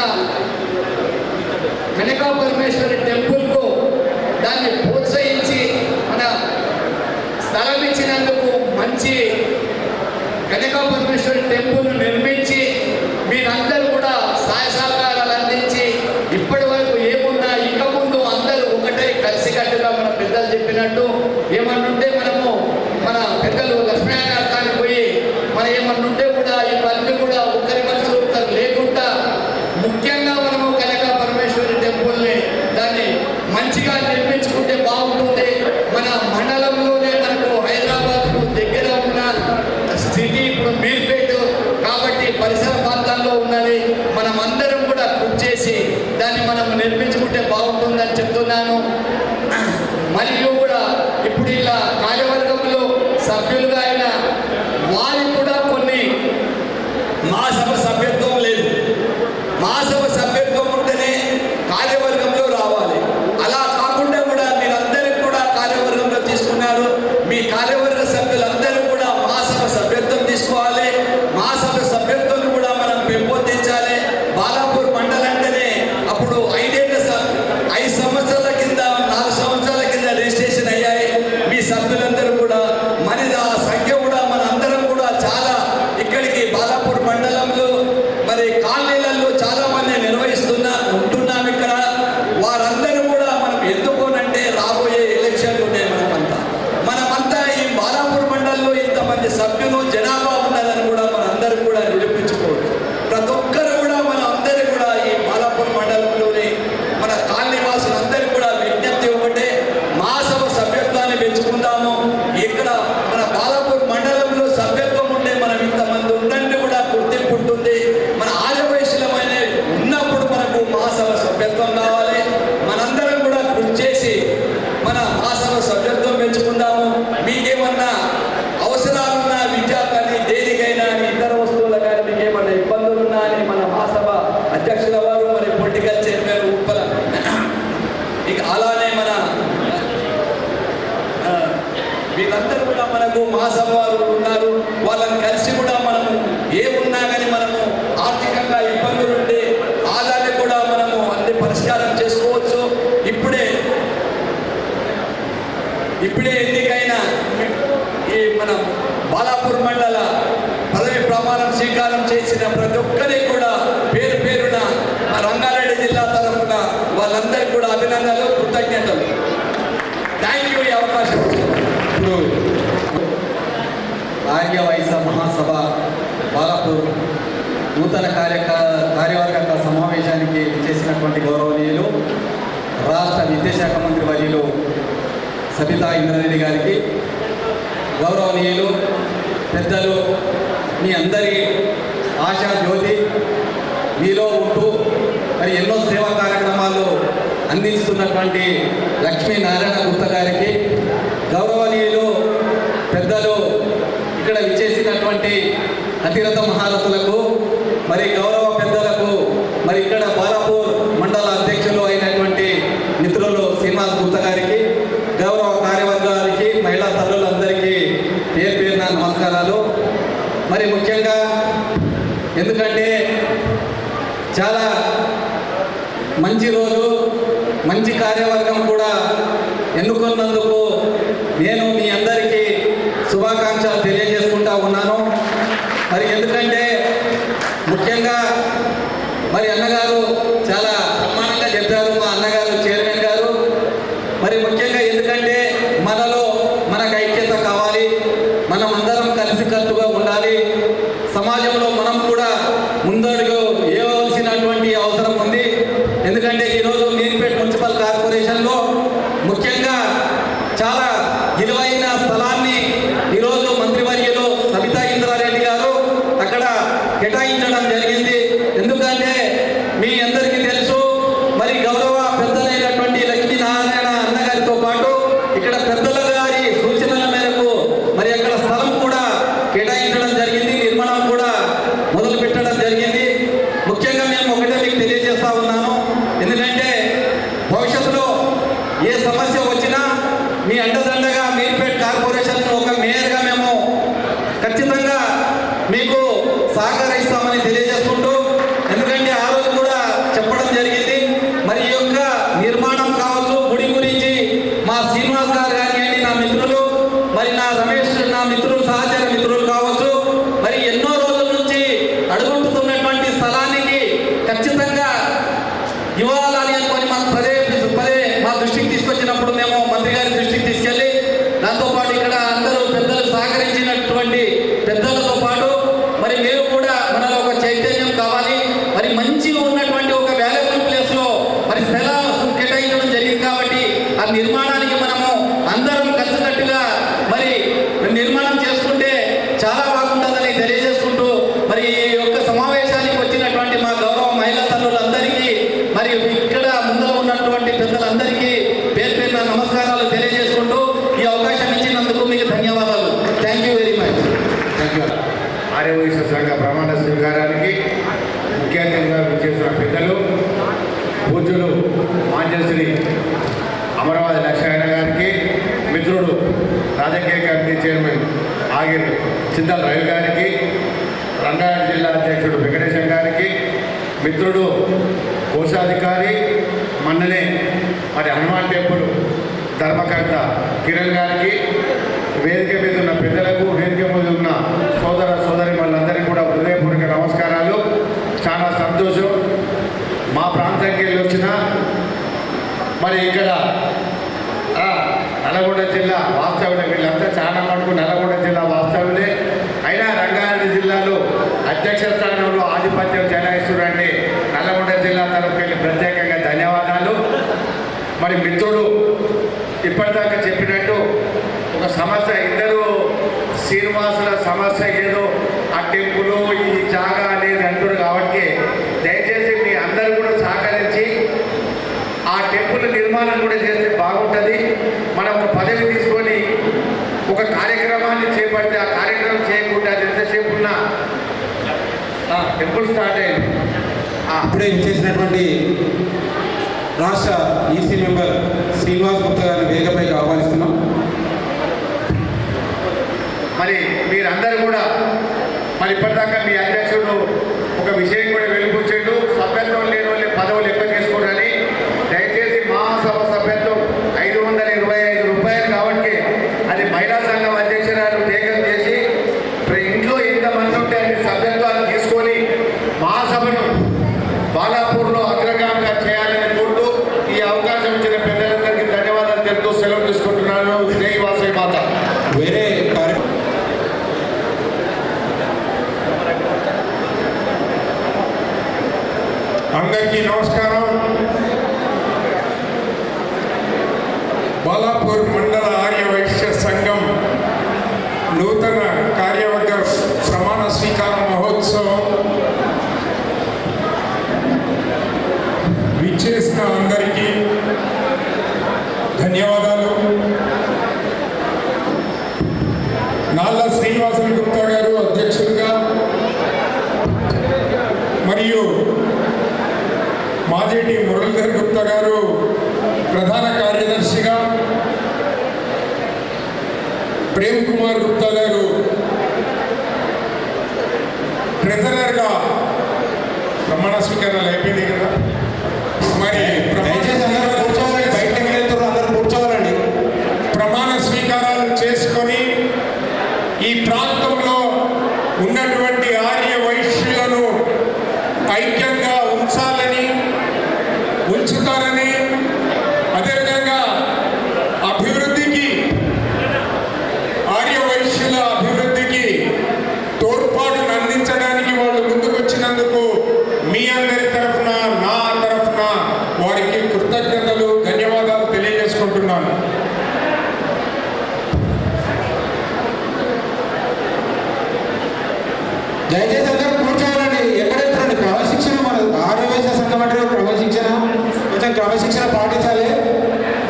కనకా పరమేశ్వరి టెంపుల్కు దాన్ని ప్రోత్సహించి మన స్థలం ఇచ్చినందుకు మంచి కనకా పరమేశ్వరి టెంపుల్ నిర్మించి మీరందరూ కూడా సహాయ సహకారాలు అందించి ఇప్పటి వరకు ఏమున్నా ఇక ముందు అందరూ ఒకటే కలిసికట్టుగా మన పెద్దలు చెప్పినట్టు ఏమన్నుంటే మనము మన పెద్దలు లక్ష్మణ గారికి పోయి మనం ఏమన్నుంటే కూడా ఇవన్నీ కూడా ఒకరి మనసులో ఒకరు లేకుండా ముఖ్యంగా మనము కనకా పరమేశ్వరి టెంపుల్ని దాన్ని మంచిగా నిర్మించుకుంటే బాగుంటుంది. మన మండలంలోనే మనకు హైదరాబాద్కు దగ్గర ఉన్న సిటీ ఇప్పుడు మీర్పేట్ కాబట్టి పరిసర ప్రాంతాల్లో ఉన్నది. మనం అందరం కూడా కృషి చేసి దాన్ని మనం నిర్మించుకుంటే బాగుంటుందని చెప్తున్నాను. మరియు కూడా ఇప్పుడు ఇలా కార్యవర్గంలో సభ్యులుగా అయిన వారికి కూడా కొన్ని మహాసభ సభ్యత్వం లేదు. మహాసభ సభ్యత్వం ఉంటేనే కార్యవర్గంలో రావాలి. అలా కాకుండా కూడా మీరందరికీ కూడా కార్యవర్గంలో తీసుకున్నారు. మీ కార్యవర్గ సభ్యులందరూ కూడా మహాసభ సభ్యత్వం తీసుకోవాలి. మహాసభ సభ్యత్వం కూడా మనం పెంపొందించాలి. బాలాపూర్ మండలం అంటేనే అప్పుడు 5 సంవత్సరాల కింద 4 సంవత్సరాల కింద రిజిస్ట్రేషన్ అయ్యాయి. మీ సభ్యుల మనకు మహాసభ వారు ఉన్నారు. వాళ్ళని కలిసి కూడా మనము ఏమున్నా కానీ మనము ఆర్థికంగా ఇబ్బందులు ఉంటే ఆదాయాన్ని కూడా మనము అన్ని పరిష్కారం చేసుకోవచ్చు. ఇప్పుడే ఎన్నికైన ఈ మన బాలాపూర్ మండల పదవి ప్రమాణం స్వీకారం చేసిన ప్రతి ఒక్కరికి కూడా పేరు పేరున మా రంగారెడ్డి జిల్లా తరఫున వాళ్ళందరికీ కూడా అభినందనలు, కృతజ్ఞతలు. థ్యాంక్ యూ ఈ అవకాశం. ఇప్పుడు ఆర్య వైశ్య మహాసభ బాలాపూర్ నూతన కార్యవర్గ సమావేశానికి చేసినటువంటి గౌరవనీయులు రాష్ట్ర విద్యాశాఖ మంత్రి వర్యులు సబితా ఇంద్రారెడ్డి గారికి, గౌరవనీయులు పెద్దలు, మీ అందరి ఆశా జ్యోతి మీలో ఉంటూ మరి ఎన్నో సేవా కార్యక్రమాలు అందిస్తున్నటువంటి లక్ష్మీనారాయణ గుప్తా గారికి, గౌరవనీయులు పెద్దలు ఇక్కడ విచ్చేసినటువంటి అతిరథ మహారథులకు, మరి గౌరవ పెద్దలకు, మరి ఇక్కడ బాలాపూర్ మండల అధ్యక్షులు అయినటువంటి మిత్రులు శ్రీనివాస్ గుప్తా గారికి, గౌరవ కార్యవర్గానికి, మహిళా తల్లులందరికీ పేరు పేరున నమస్కారాలు. మరి ముఖ్యంగా ఎందుకంటే చాలా మంచి రోజు, మంచి కార్యవర్గం కూడా ఎన్నుకున్నందుకు నేను మీ అందరికీ శుభాకాంక్షలు తెలియజేసుకుంటా ఉన్నాను. మరి ఎందుకంటే ముఖ్యంగా మరి అన్నగారు చాలా బ్రహ్మాండంగా చెప్పారు, మా అన్నగారు చైర్మన్ గారు. మరి ముఖ్యంగా ఎందుకంటే మనకు ఐక్యత కావాలి, మనం అందరం కలిసికట్టుగా ఉండాలి, సమాజంలో మనం కూడా ముందడుగు వేయవలసినటువంటి అవసరం ఉంది. ఎందుకంటే ఈరోజు మీర్పేట మున్సిపల్ కార్పొరేషన్లో ముఖ్యంగా చాలా విలువైన స్థలాన్ని ఈరోజు మంత్రివర్యులు సబితా ఇంద్రారెడ్డి గారు అక్కడ కేటాయించడం జరిగింది. ఎందుకంటే మీ అందరికీ తెలుసు, మరి గౌరవ పెద్దలైనటువంటి లక్ష్మీనారాయణ అన్నగారితో పాటు ఇక్కడ పెద్దల గారి సూచనల మేరకు మరి అక్కడ స్థలం కూడా కేటాయించడం జరిగింది, నిర్మాణం కూడా మొదలు పెట్టడం జరిగింది. ముఖ్యంగా మేము ఒకటే మీకు తెలియజేస్తా ఉన్నాను, ఎందుకంటే భవిష్యత్తులో ఏ సమస్య వచ్చినా మీ అండదండగా మీర్పేట కార్పొరేషన్ ఒక మేయర్గా మేము ఖచ్చితంగా మీకు సహకరిస్తామని తెలియజేసుకుంటూ, ఎందుకంటే ఆ రోజు కూడా చెప్పడం జరిగింది, మరి ఈ యొక్క నిర్మాణం కావచ్చు, గుడి గురించి మా శ్రీనివాస్ గారు కానివ్వండి, నా మిత్రులు, మరి నా రమేష్, నా మిత్రులు, సహచర మిత్రులు కావచ్చు, మరి ఎన్నో రోజుల నుంచి అడుగుతున్నటువంటి స్థలానికి ఖచ్చితంగా ఇవ్వాలని అనుకొని మాకు పదే మా దృష్టికి తీసుకొచ్చినప్పుడు మేము మంత్రి గారి దృష్టికి తీసుకెళ్ళి, దాంతోపాటు ఇక్కడ అందరూ పెద్దలు సహకరించినటువంటి పెద్దలతో పాటు మరి మీరు కూడా మనలో ఒక చైతన్యం కావాలి, మరి మంచిగా ఉన్నటువంటి ఒక వాల్యుబుల్ ప్లేస్లో మరి స్థలం కేటాయించడం జరిగింది కాబట్టి ఆ నిర్మాణానికి మనము అందరం కలిసికట్టుగా మరి నిర్మాణం చేసుకుంటే చాలా బాగుంటుందని తెలియజేసుకుంటూ, మరి ఈ యొక్క సమావేశానికి వచ్చినటువంటి మా గౌరవ మహిళా తల్లులందరికీ, మరి ఇక్కడ ముందర ఉన్నటువంటి పెద్దలందరికీ పేరు పేరున నమస్కారాలు తెలియజేసుకుంటూ ఈ అవకాశం ఇచ్చినందుకు మీకు ధన్యవాదాలు. Thank you very much. ఆర్యవైశ్య సంఘ ప్రమాణ స్వీకారానికి ముఖ్య అతిథిగా విచ్చేసిన పెద్దలు పూజ్యులు మాంజశ్రీ అమరావతి లక్ష్మణ గారికి, మిత్రుడు రాజకీయ కమిటీ చైర్మన్ ఆగిరి చింతల రవి గారికి, రంగారెడ్డి జిల్లా అధ్యక్షుడు వెంకటేశం గారికి, మిత్రుడు కోశాధికారి మన్ననే మరి హనుమాన్ టెంపుల్ ధర్మకర్త కిరణ్ గారికి, వేదిక మీద ఉన్న పెద్దలకు, వేదిక మీద ఉన్న సోదర సోదరిమణులందరికీ కూడా హృదయపూర్వక నమస్కారాలు. చాలా సంతోషం. మా ప్రాంతానికి వెళ్ళి వచ్చిన మరి ఇక్కడ నల్గొండ జిల్లా వాస్తవులే, వీళ్ళంతా చాలా మటుకు నల్గొండ జిల్లా వాస్తవులే, అయినా రంగారెడ్డి జిల్లాలో అధ్యక్ష స్థానంలో ఆధిపత్యం చెలాయిస్తున్నారంటే నల్గొండ జిల్లా తరఫుకి వెళ్ళి ప్రత్యేకంగా ధన్యవాదాలు. మరి మిత్రుడు ఇప్పటిదాకా చెప్పినట్టు ఒక సమస్య, ఇద్దరు శ్రీనివాసుల సమస్య ఏదో ఆ టెంపుల్ ఈ జాగా అనేది అంటారు కాబట్టి దయచేసి మీ అందరూ కూడా సహకరించి ఆ టెంపుల్ నిర్మాణం కూడా చేస్తే బాగుంటుంది. మనం ఒక పదవి తీసుకొని ఒక కార్యక్రమాన్ని చేపడితే ఆ కార్యక్రమం చేయకుండా ఎంతసేపు ఉన్న టెంపుల్ స్టార్ట్ అయింది. అప్పుడే చేసినటువంటి రాష్ట్ర ఈసీ మెంబర్ శ్రీనివాస్ గుప్తా గారిని వేదికపైకి ఆహ్వానిస్తున్నాం. మరి మీరందరూ కూడా మరి ఇప్పటిదాకా మీ అధ్యక్షుడు ఒక విషయం కూడా వెలిపించాడు, సభ్యత్వం లేని వాళ్ళే పదవులు ఎక్కువ తీసుకోరని. దయచేసి మహాసభ సభ్యత్వం 525 రూపాయలు కాబట్టి అది మహిళా సంఘం అధ్యక్షురాలు టేకం చేసి ఇంట్లో ఎంతమంది ఉంటే అన్ని సభ్యత్వాలు తీసుకొని మహాసభను బాలాపూర్లో అగ్రగామిగా చేయాలని కోరుతూ ఈ అవకాశం ఇచ్చిన పెద్దలందరికీ ధన్యవాదాలు తెలుపుతూ సెలవు తీసుకుంటున్నాను. జై వాసవి మాత. వేరే అందరికీ నమస్కారం. బాలాపూర్ మండల ఆర్య వైశ్య సంఘం నూతన కార్యవర్గ ప్రమాణ స్వీకార మహోత్సవం విచ్చేసిన అందరికీ ధన్యవాదాలు. నాల్ల శ్రీనివాసన్ గుప్తా గారు అధ్యక్షులుగా మరియు మాజేటి మురళీధర్ గుప్తా గారు ప్రధాన కార్యదర్శిగా, ప్రేమ్ కుమార్ గుప్తా గారు ట్రెజరర్గా ప్రమాణ స్వీకారాలు అయిపోయింది కదా. మరి ప్రమాణ స్వీకారాలు చేసుకొని ఈ ప్రాంతంలో ఉన్నటువంటి ఆర్య వైశ్యులను ఐక్యంగా ఉంచుతారని, అదేవిధంగా అభివృద్ధికి, ఆర్య వైశ్యుల అభివృద్ధికి తోడ్పాటును అందించడానికి వాళ్ళు ముందుకొచ్చినందుకు మీ అందరి తరఫున, నా తరఫున వారికి కృతజ్ఞతలు, ధన్యవాదాలు తెలియజేసుకుంటున్నాను. దయచేసి అందరూ కూర్చోవాలండి. ఎక్కడెత్తారండి క్రమశిక్షణ, మన ఆర్యవైశ్య సంఘం అంటే క్రమశిక్షణ, కొంచెం క్రమశిక్షణ పాటించాలి.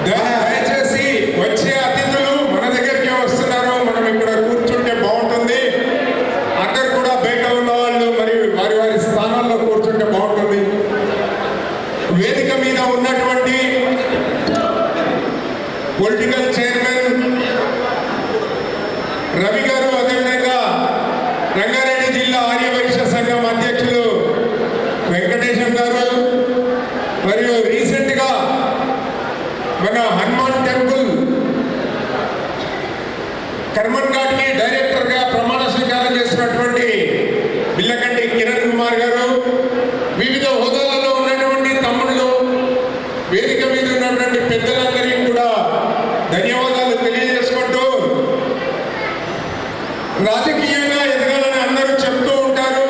దయచేసి వచ్చే అతిథులు మన దగ్గరికి వస్తున్నారు, మనం ఇక్కడ కూర్చుంటే బాగుంటుంది. అందరు కూడా బయట ఉన్న వాళ్ళు మరియు వారి వారి స్థానాల్లో కూర్చుంటే బాగుంటుంది. వేదిక మీద ఉన్నటువంటి పొలిటికల్ చైర్మన్ రవి గారు, అదేవిధంగా రంగారెడ్డి జిల్లా ఆర్య వైశ్య సంఘం అధ్యక్షులు వెంకటేశం గారు, మరియు రీసెంట్గా మన హనుమాన్ టెంపుల్ కర్మన్ ఘాట్కి డైరెక్టర్గా ప్రమాణ స్వీకారం చేసినటువంటి బిల్లకంటి కిరణ్ కుమార్ గారు, వివిధ హోదాలలో ఉన్నటువంటి తమ్ముళ్ళు, వేదిక మీద ఉన్నటువంటి పెద్దలందరికీ కూడా ధన్యవాదాలు తెలియజేసుకుంటూ, రాజకీయంగా ఎదగాలని అందరూ చెప్తూ ఉంటారు,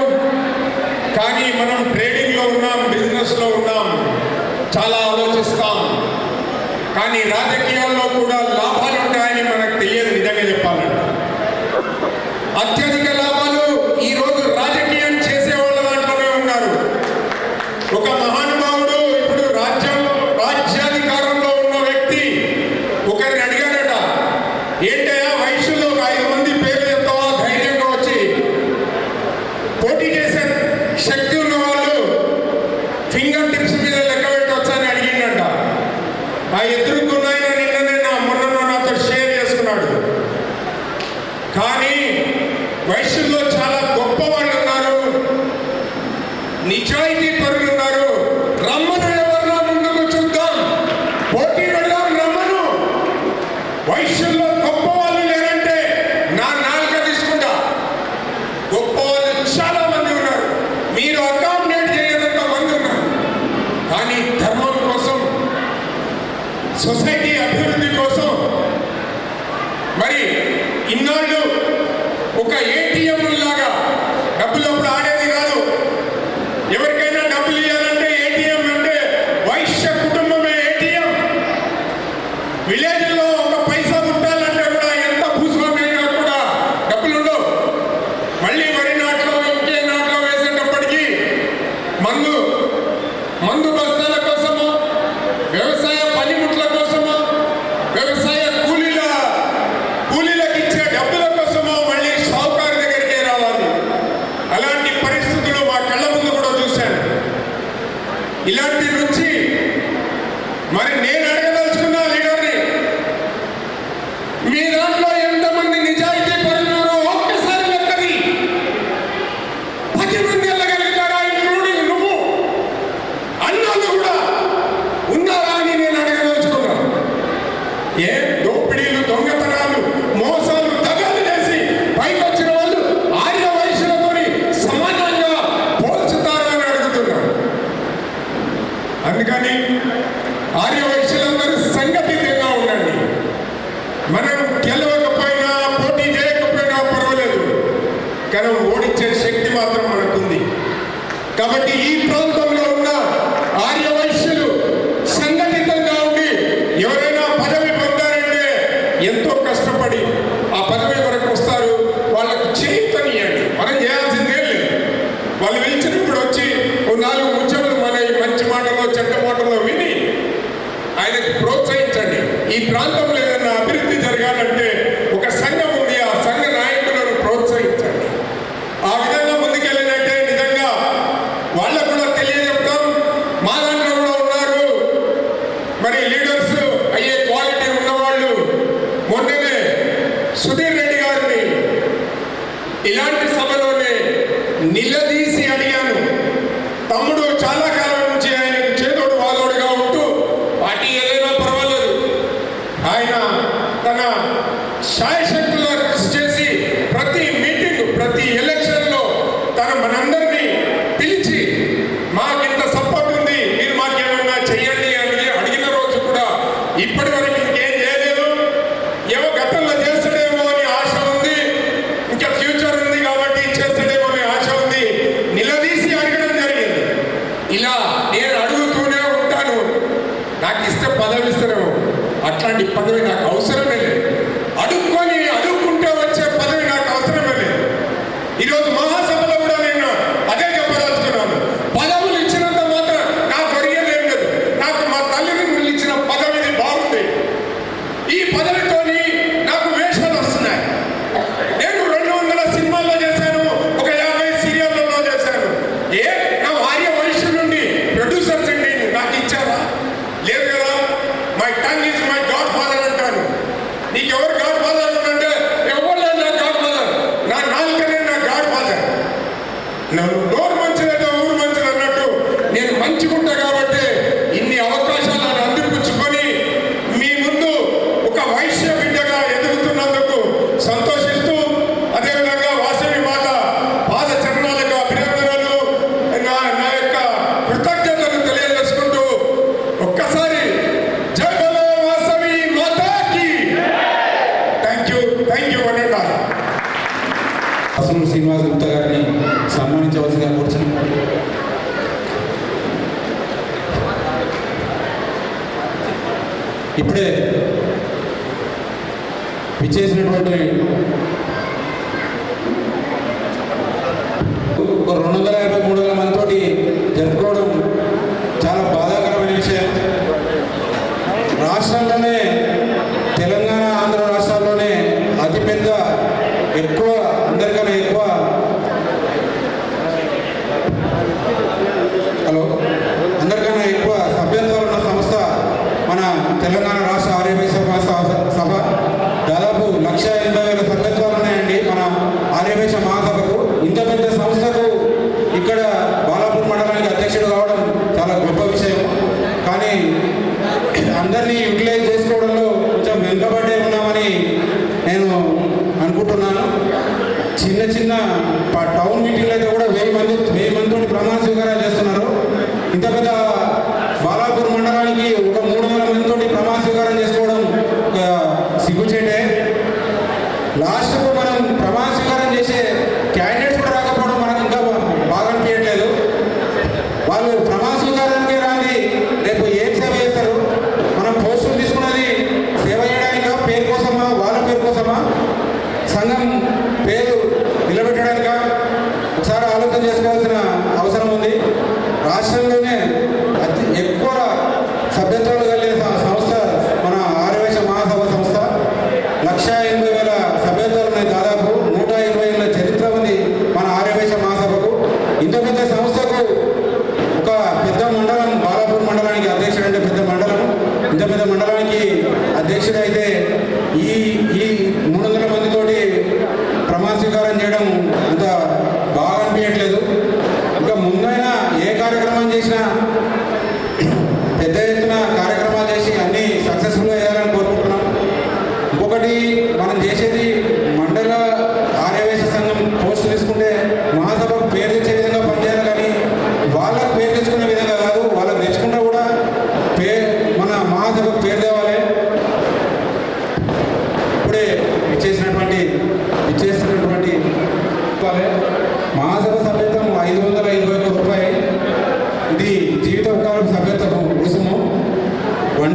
కానీ మనం ట్రేడింగ్లో ఉన్నాం, బిజినెస్లో ఉన్నాం, చాలా ఆలోచిస్తాం. కానీ రాజకీయాల్లో కూడా లాభాలు ఉంటాయని మనకు తెలియదు. నిజంగా చెప్పాలంటే అత్యధిక లాభాలు ఈరోజు రాజకీయం చేసేవాళ్ళ దాంట్లోనే ఉన్నారు. ఒక మహానుభావుడు ఇప్పుడు రాజ్యాధికారంలో ఉన్న వ్యక్తి ఒకరిని అడిగాడట, ఏంటయ్యా వైశ్యుల్లో ఒక 5 మంది పేర్లు చెప్తావా, ధైర్యంగా వచ్చి పోటీ చేసే శక్తి ఉన్న వాళ్ళు ఫింగర్ టిప్స్ మీద లెక్క పెట్టవచ్చని అడిగిందంట. ఆ ఎదుర్కొన్నాయన నిన్ననే మొన్న నాతో షేర్ చేసుకున్నాడు. కానీ వైశ్యుల్లో చాలా గొప్ప వాళ్ళు ఉన్నారు, నిజాయితీ పరులు ఉన్నారు. రమ్మను, ఎవరిలో ముందుకు చూద్దాం, పోటీ పెడదాం, రమ్మను. వైశ్యుల్లో గొప్ప వాళ్ళు లేరంటే నా నాలుక తీసుకుంటా. గొప్ప వాళ్ళు చాలా మంది ఉన్నారు, మీరు అకామిడేట్ చేయనంత మంది ఉన్నారు. కానీ ధర్మం కోసం, సొసైటీ అభివృద్ధి కోసం, మరి ఇన్నాళ్ళు ఒక ఏటీఎం లాగా డబ్బులు అప్పుడు ఆడేది కాదు. ఎవరికైనా డబ్బులు ఇవ్వాలంటే ఏటీఎం అంటే వైశ్య కుటుంబమే ఏటీఎం. విలేజ్లో ఒక పైసా ముట్టాలంటే కూడా ఎంత భూస్వామి అయినా కూడా డబ్బులు ఉండవు. మళ్ళీ వరి నాట్లో ఇంకే నాట్లో వేసేటప్పటికీ మందు బస్తాల కోసమో, వ్యవసాయ పనిముట్ల కోసమో, వ్యవసాయ కూలీలకు ఇచ్చే డబ్బుల కోసమో మళ్ళీ షావుకారు దగ్గరికే రావాలి. అలాంటి పరిస్థితులు మా కళ్ళ ముందు కూడా చూశాను. ఇలాంటి నుంచి మరి నేను అడగదలుచుకున్న లీడర్ని, మీ దాంట్లో ఎంతమంది నిజాయితీ పరులు ఏ దోపిడీలు, దొంగతనాలు, మోసాలు, దగాలు చేసి పైకి వచ్చిన వాళ్ళు ఆర్య వైశ్యులతో సమానంగా పోల్చుతారు అని అడుగుతున్నాను. అందుకని ఆర్య వైశ్యులందరూ సంఘటితంగా ఉండండి. మనం గెలవకపోయినా, పోటీ చేయకపోయినా పర్వాలేదు, కానీ ఓడించే శక్తి మాత్రం మనకుంది. కాబట్టి ఈ ప్రాంతంలో ఉన్న ఆర్య వైశ్యులు సంఘటితంగా ఉండి ఎవరైనా పదవి పొందారంటే ఎంతో కష్టపడి ఆ పదవి వరకు వస్తారు. వాళ్ళకు చేయుతనియండి. మనం చేయాల్సిందే లేదు. వాళ్ళు పిలిచినప్పుడు వచ్చి ఓ 4 ముచ్చట్లు మన మంచి మాటలో చెడ్డ మాటలో విని ఆయనకు ప్రోత్సహించండి. ఈ ప్రాంతంలో ఏదైనా అభివృద్ధి జరగాలంటే ఒక సంఘం ఉంది, ఆ సంఘ నాయకులను ప్రోత్సహించండి. ఆ విధంగా ముందుకెళ్ళినట్టే నిజంగా వాళ్ళకు కూడా తెలియజెప్తాం. మా దాంట్లో కూడా ఉన్నారు మరి లీడర్స్ అయ్యే క్వాలిటీ ఉన్నవాళ్ళు. మొన్ననే సుధీర్ రెడ్డి గారిని ఇలాంటి సభలోనే నిలదీసి అడిగాను. తమ్ముడు చాలా కాలం నుంచి ఆయనకు చేదోడు వాదోడుగా ఉంటూ పార్టీ ఏదైనా పర్వాలేదు, ఆయన తన శాయశక్తుల్లో కృషి చేసి ప్రతి మీటింగ్, ప్రతి ఎలక్షన్లో మనందరినీ పిలిచి మాకింత సపోర్ట్ ఉంది, మీరు మాకేమన్నా చెయ్యండి అని అడిగిన రోజు కూడా ఇప్పటి వరకు ఇంకేం చేయలేదు. ఏమో గతంలో చేస్తాడేమో అని ఆశ ఉంది, ఇంకా ఫ్యూచర్ ఉంది కాబట్టి చేస్తాడేమో అని ఆశ ఉంది. నిలదీసి అడగడం జరిగింది. ఇలా నేను అడుగుతూనే ఉంటాను. నాకు ఇస్తే పదవి ఇస్తారేమో, అట్లాంటి పదవి నాకు అవసరమే లేదు. అడుక్కుంటే వచ్చే పదవి నాకు అవసరమే లేదు. ఈరోజు మహాసభలో కూడా నేను అదే చెప్పదలుచుకున్నాను. పదవులు ఇచ్చినంత మాత్రం నాకు ఒరిగేదేం లేదు. నాకు మా తల్లిదండ్రులు ఇచ్చిన పదవిది బాగుంది. ఈ పదవితోని నాకు వేషాలు వస్తున్నాయి. నేను 200 సినిమాల్లో చేశాను, ఒక 50 సీరియల్లో చేశాను. నా ఆర్య వయసు నుండి ప్రొడ్యూసర్స్ అండి నాకు ఇచ్చారా? లేదు కదా. My tongue is my God father అంటాను. నీకెవరు గాడ్ ఫాదర్ అంటే ఎవరు లేదు నా గాడ్ ఫాదర్. నా నాలుకనే నా గాడ్ ఫాదర్. నోరు మంచిదంటే ఊరు మంచిది అన్నట్టు నేను మంచిగుంటా కాబట్టి ఇన్ని అవకాశాలను అందిపుచ్చుకొని మీ ముందు ఒక వైశ్య బిడ్డగా ఎదుగుతున్నందుకు సంతోషిస్తూ, అదేవిధంగా వాసవి మాత పాద చరణాలకు అభినందనలు, నా యొక్క కృతజ్ఞతలు తెలియజేసుకుంటూ ఒక్కసారి జై బలో వాసవి మాతాకి. థ్యాంక్ యూ అనండి. అసలు శ్రీనివాస గుప్తా గారిని సన్మానించవలసిందిగా కోరుచున్నాను. ఇప్పుడే విచ్చేసినటువంటి ఒక 250-300 మందితోటి జరుపుకోవడం చాలా బాధాకరమైన విషయం. రాష్ట్రంలోనే తెలంగాణ, ఆంధ్ర రాష్ట్రాల్లోనే అతిపెద్ద, ఎక్కువ, అందరికన్నా ఎక్కువ అందరికన్నా ఎక్కువ సభ్యత్వాలు ఉన్న సంస్థ మన తెలంగాణ రాష్ట్ర ఆర్య వైశ్య సభ. దాదాపు 1,80,000 సభ్యత్వాలు ఉన్నాయండి మన ఆర్య వైశ్య మహాసభకు. ఇంత పెద్ద సంస్థకు ఇక్కడ బాలాపూర్ మండలానికి అధ్యక్షుడు కావడం చాలా గొప్ప విషయం. కానీ అందరినీ యూటిలైజ్ చేసుకోవడంలో కొంచెం వెనుకబడే ఉన్నామని నేను అనుకుంటున్నాను. చిన్న టౌన్ మీటింగ్లు అయితే కూడా 1000 మందితో ప్రమాణ స్వీకారాలు చేస్తున్నారు. ఇంత పెద్ద బాలాపూర్ మండలానికి ఒక 300 మందితో ప్రమాణ స్వీకారం చేసుకోవడం ఒక సిగ్గుచేటే. లాస్ట్కు మనం ప్రమాణ స్వీకారం చేసే క్యాండిడేట్స్ కూడా రాకపోవడం మనకు ఇంకా బాగా అనిపించట్లేదు. వాళ్ళు ప్రమాణ స్వీకారానికి రాని రేపు ఏం సేవ చేస్తారు? మనం పోస్టులు తీసుకున్నది సేవ చేయడానికా, పేరు కోసమా, వాళ్ళ పేరు కోసమా, సంఘం పేరు నిలబెట్టడానికా?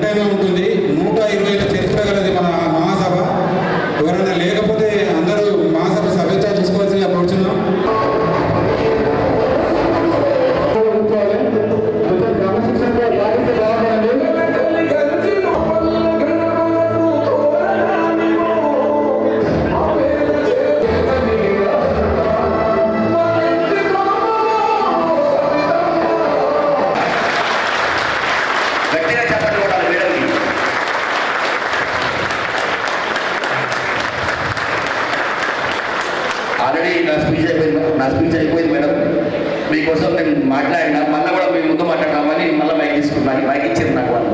టైమే ఉంటుంది. 120 చరిత్ర గలది మన మహాసభ. ఎవరైనా లేకపోతే అందరూ మహాసభ సభ్యత తీసుకోవాల్సిందిగా కోరుచున్నాం. ఆల్రెడీ నా స్పీచ్ అయిపోయింది మేడం. మీకోసం నేను మాట్లాడినా, మళ్ళీ కూడా మీ ముందు మాట్లాడదామని మళ్ళీ మైక్ తీసుకున్నాను. మైక్ ఇచ్చింది నాకు వాళ్ళు.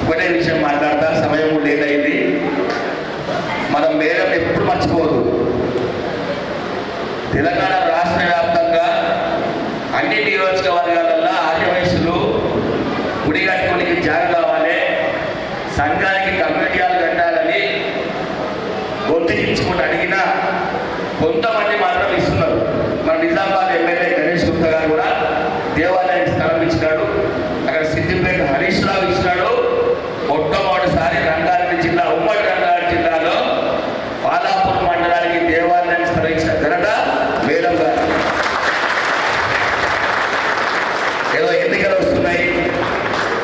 ఒకటే విషయం మాట్లాడతా, సమయం లేట్ అయింది. మనం మేడం ఎప్పుడు మర్చిపోవద్దు. తెలంగాణ రాష్ట్ర వ్యాప్తంగా అన్ని నియోజకవర్గాలలో ఆర్యవయస్సులు గుడి కట్టుకోనికి జాగ కావాలి, సంఘానికి కమ్యూనిటీలు కట్టాలని గొంతుకించుకుని అడిగినా కొంతమంది మాత్రం ఇస్తున్నారు. మన నిజామాబాద్ ఎమ్మెల్యే గణేష్ గుప్తా గారు కూడా దేవాలయానికి స్థలం ఇచ్చినాడు. అక్కడ సిద్దిపేట హరీష్ రావు ఇచ్చినాడు. మొట్టమొదటిసారి రంగారెడ్డి జిల్లా, ఉమ్మడి రంగారెడ్డి జిల్లాలో బాలాపూర్ మండలానికి దేవాలయానికి స్థలం ఇచ్చిన ఘనత మేడం గారు. ఏదో ఎన్నికలు వస్తున్నాయి,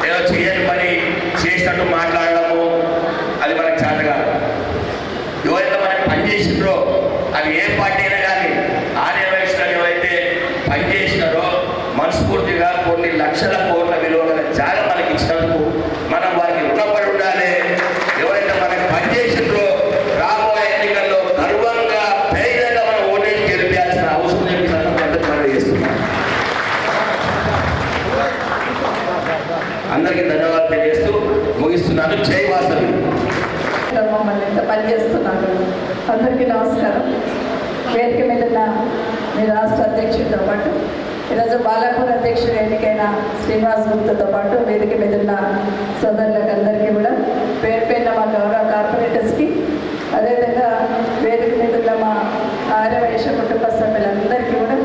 ఏదో చేయని పని చేసినట్టు మాట్లాడడము అది మనకు చేత కాదు. ఎవరైతే మనకి పనిచేసిండ్రో, అది ఏ పార్టీ అయినా కానీ, ఆర్యవైశ్యులు ఎవరైతే పనిచేసినారో మనస్ఫూర్తిగా కొన్ని లక్షల కోట్ల విలువ గల జాగ మనకి ఇచ్చినందుకు మనం వారికి రుణపడి ఉండాలి. ఎవరైతే మనకి పనిచేసిండ్రో రాబోయే ఎన్నికల్లో గర్వంగా ధైర్యంగా మనం ఓటేసి గెలిపించాల్సిన అవసరం చెప్పి మనం చేస్తున్నాం. అందరికీ ధన్యవాదాలు తెలియజేస్తూ ముగిస్తున్నాను. జై వాసవి. మమ్మల్ని ఎంత పనిచేస్తున్నారు. అందరికీ నమస్కారం. వేదిక మీద ఉన్న మీ రాష్ట్ర అధ్యక్షుడితో పాటు ఈరోజు బాలాపూర్ అధ్యక్షుడు ఎన్నికైన శ్రీనివాస్ గుప్తాతో పాటు వేదిక మీద ఉన్న సోదరులకు అందరికీ కూడా పేరు పేరున మా గౌరవ కార్పొరేటర్స్కి, అదేవిధంగా వేదిక మీద ఉన్న మా ఆర్యవైశ్య కుటుంబ సభ్యులందరికీ కూడా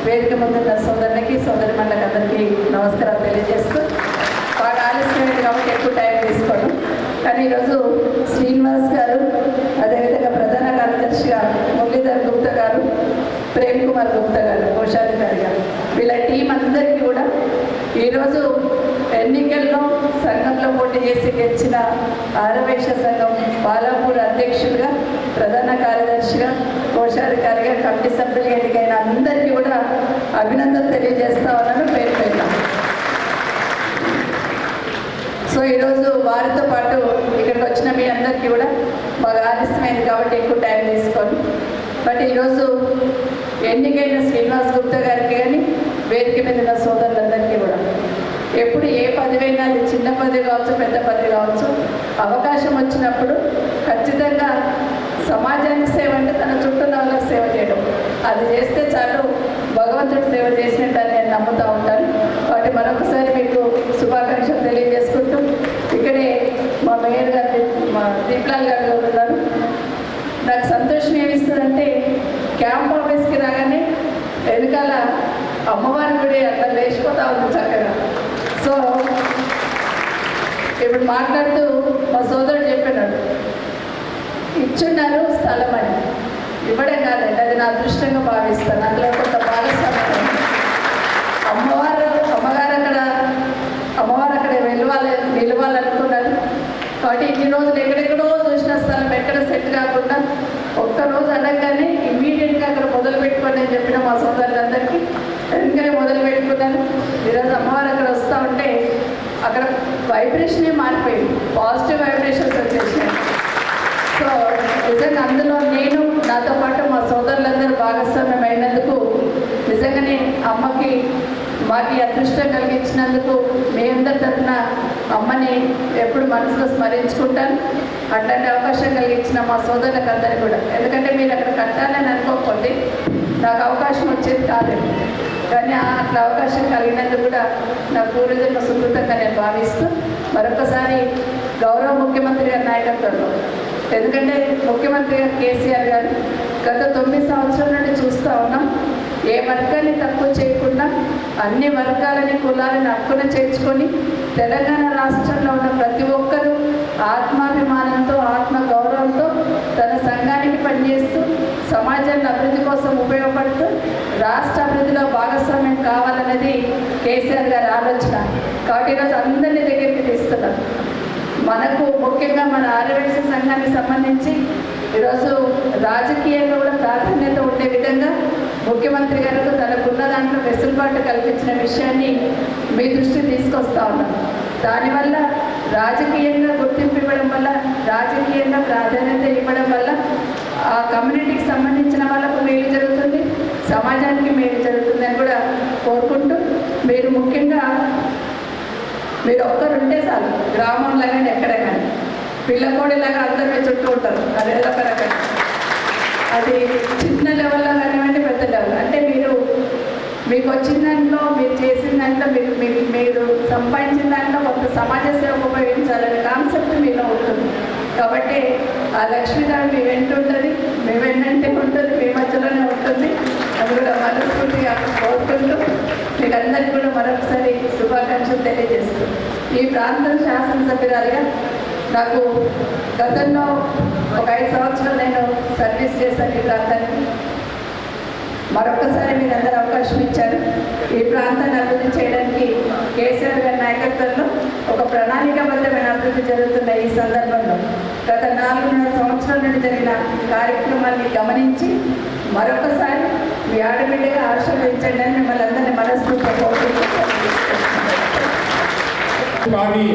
వేదిక ముందున్న సోదరులకి, సోదరి మండలికి అందరికీ నమస్కారాలు తెలియజేస్తూ, బాగా ఆలస్యమైంది కాబట్టి ఎక్కువ టైం తీసుకోవడం. కానీ ఈరోజు శ్రీనివాస్ గారు, అదేవిధంగా ప్రధాన కార్యదర్శిగా మురళీధర్ గుప్తా గారు, ప్రేమ్ కుమార్ గుప్తా గారు, కోశాధికారి గారు, వీళ్ళ టీం అందరికీ కూడా ఈరోజు ఎన్నికల్లో సంఘంలో పోటీ చేసి గెలిచిన ఆర్యవైశ్య సంఘం బాలాపూర్ అధ్యక్షుడిగా, ప్రధాన కార్యదర్శిగా, కోశాధికారిగా, కమిటీ సభ్యులుగా ఎన్నికైన అందరికీ కూడా అభినందనలు తెలియజేస్తా ఉన్నాను పేరు పేరున. సో ఈరోజు వారితో పాటు ఇక్కడికి వచ్చిన మీ అందరికీ కూడా బాగా ఆలస్యమైంది కాబట్టి ఎక్కువ టైం తీసుకోండి. బట్ ఈరోజు ఎన్నికైన శ్రీనివాస్ గుప్తా గారికి కానీ, వేదిక మీద ఉన్న సోదరులందరికీ కూడా ఎప్పుడు ఏ పదవైనా, అది చిన్న పదవి కావచ్చు, పెద్ద పదవి కావచ్చు, అవకాశం వచ్చినప్పుడు ఖచ్చితంగా సమాజానికి సేవ అంటే తన చుట్టూ వాళ్ళకి సేవ చేయడం, అది చేస్తే చాలు భగవంతుడి సేవ చేసినట్టు నేను నమ్ముతూ ఉంటాను. వాటి మరొకసారి మీకు శుభాకాంక్షలు తెలియజేసుకుంటూ, ఇక్కడే మా మేయర్ గారు, మా దీప్లాల్ గారు ఉన్నారు. నాకు సంతోషం ఏమిస్తుందంటే, క్యాంప్ ఆఫీస్కి రాగానే వెనకాల అమ్మవారి గుడి అట్లా లేచిపోతా ఉంది చక్కగా. సో ఇప్పుడు మాట్లాడుతూ మా సోదరుడు చెప్పినాడు, ఇచ్చున్నారు స్థలం అని. ఇవ్వడం కాదండి, అది నా అదృష్టంగా భావిస్తాను. అందులో కొంత భాగస్వామ్యం. అమ్మగారు అక్కడ నిలవాలనుకున్నారు కాబట్టి ఇన్ని రోజులు ఎక్కడెక్కడో చూసిన స్థలం ఎక్కడ సెట్ కాకుండా ఒక్కరోజు అనగానే ఇమ్మీడియట్గా అక్కడ మొదలు పెట్టుకోండి అని చెప్పిన మా సోదరులందరికీ వెంటనే మొదలు పెట్టుకున్నాను. ఈరోజు అమ్మవారు అక్కడ వస్తూ ఉంటే అక్కడ వైబ్రేషనే మారిపోయింది, పాజిటివ్ వైబ్రేషన్స్ వచ్చేసినాయి. సో నిజంగా అందులో నేను, నాతో పాటు మా సోదరులందరూ భాగస్వామ్యం అయినందుకు నిజంగానే అమ్మకి మాకు అదృష్టం కలిగించినందుకు మీ అందరి తరఫున అమ్మని ఎప్పుడు మనసులో స్మరించుకుంటాను. అట్లాంటి అవకాశం కలిగించిన మా సోదరులకు అందరూ కూడా, ఎందుకంటే మీరు అక్కడ కట్టాలని అనుకోకపోతే నాకు అవకాశం వచ్చేది కాదు. కానీ అట్లా అవకాశం కలిగినందుకు కూడా నా పూర్వజన్మ సుకృతంగా నేను భావిస్తూ, మరొకసారి గౌరవ ముఖ్యమంత్రి గారి నాయకత్వంలో, ఎందుకంటే ముఖ్యమంత్రి గారు కేసీఆర్ గారు గత 9 సంవత్సరాల నుండి చూస్తూ ఉన్నాం. ఏ వర్గాన్ని తక్కువ చేయకుండా అన్ని వర్గాలని కులాలను హక్కున చేర్చుకొని తెలంగాణ రాష్ట్రంలో ఉన్న ప్రతి ఒక్కరూ ఆత్మాభిమానంతో ఆత్మ గౌరవంతో తన సంఘానికి పనిచేస్తూ సమాజాన్ని అభివృద్ధి కోసం ఉపయోగపడుతూ రాష్ట్ర అభివృద్ధిలో భాగస్వామ్యం కావాలన్నది కేసీఆర్ గారి ఆలోచన. కాబట్టి ఈరోజు అందరినీ దగ్గరికి తీస్తున్నారు. మనకు ముఖ్యంగా మన ఆర్యవైశ్య సంఘానికి సంబంధించి ఈరోజు రాజకీయంలో కూడా ప్రాధాన్యత ఉండే విధంగా ముఖ్యమంత్రి గారికి తనకున్న దాంట్లో వెసులుబాటు కల్పించిన విషయాన్ని మీ దృష్టికి తీసుకొస్తా ఉన్నాం. దానివల్ల రాజకీయంగా గుర్తింపు ఇవ్వడం వల్ల, రాజకీయంగా ప్రాధాన్యత ఇవ్వడం వల్ల ఆ కమ్యూనిటీకి సంబంధించిన వాళ్ళకు మేలు జరుగుతుంది, సమాజానికి మేలు జరుగుతుందని కూడా కోరుకుంటూ, మీరు ముఖ్యంగా మీరు ఒక్కరుంటే చాలు, గ్రామంలో కానీ ఎక్కడ కానీ పిల్లకోడిలాగా అందరూ చుట్టూ ఉంటారు. అదేదో ఒక రకంగా అది చిన్న లెవెల్లో కానివ్వండి, పెద్ద లెవెల్ అంటే మీకు వచ్చిన దాంట్లో, మీరు చేసిన దాంట్లో, మీరు సంపాదించిన దాంట్లో కొంత సమాజ సేవకు ఉపయోగించాలనే కాన్సెప్ట్ మీలో ఉంటుంది. కాబట్టి ఆ లక్ష్మీదేవి మీ వెంట ఉంటుంది, మీ వెంటంటే ఉంటుంది, మీ మధ్యలోనే ఉంటుంది. అది కూడా మనస్ఫూర్తిగా కోరుకుంటూ మీకు అందరికీ కూడా మరొకసారి శుభాకాంక్షలు తెలియజేస్తూ, ఈ ప్రాంతం శాసనసభ్యురాలుగా నాకు గతంలో ఒక 5 సంవత్సరాలు నేను సర్వీస్ చేశాను ఈ ప్రాంతానికి. మరొకసారి మీరు అందరూ అవకాశం ఇచ్చారు. ఈ ప్రాంతాన్ని అభివృద్ధి చేయడానికి కేసీఆర్ గారి నాయకత్వంలో ఒక ప్రణాళికాబద్ధమైన అభివృద్ధి జరుగుతున్న ఈ సందర్భంలో గత 4.5 సంవత్సరాల నుండి జరిగిన కార్యక్రమాన్ని గమనించి మరొకసారి మీ ఆడబిడ్డగా ఆశీర్వదించండి అని మిమ్మల్ని అందరినీ మనస్ఫూర్తిగా కోరుకుంటున్నాను. కానీ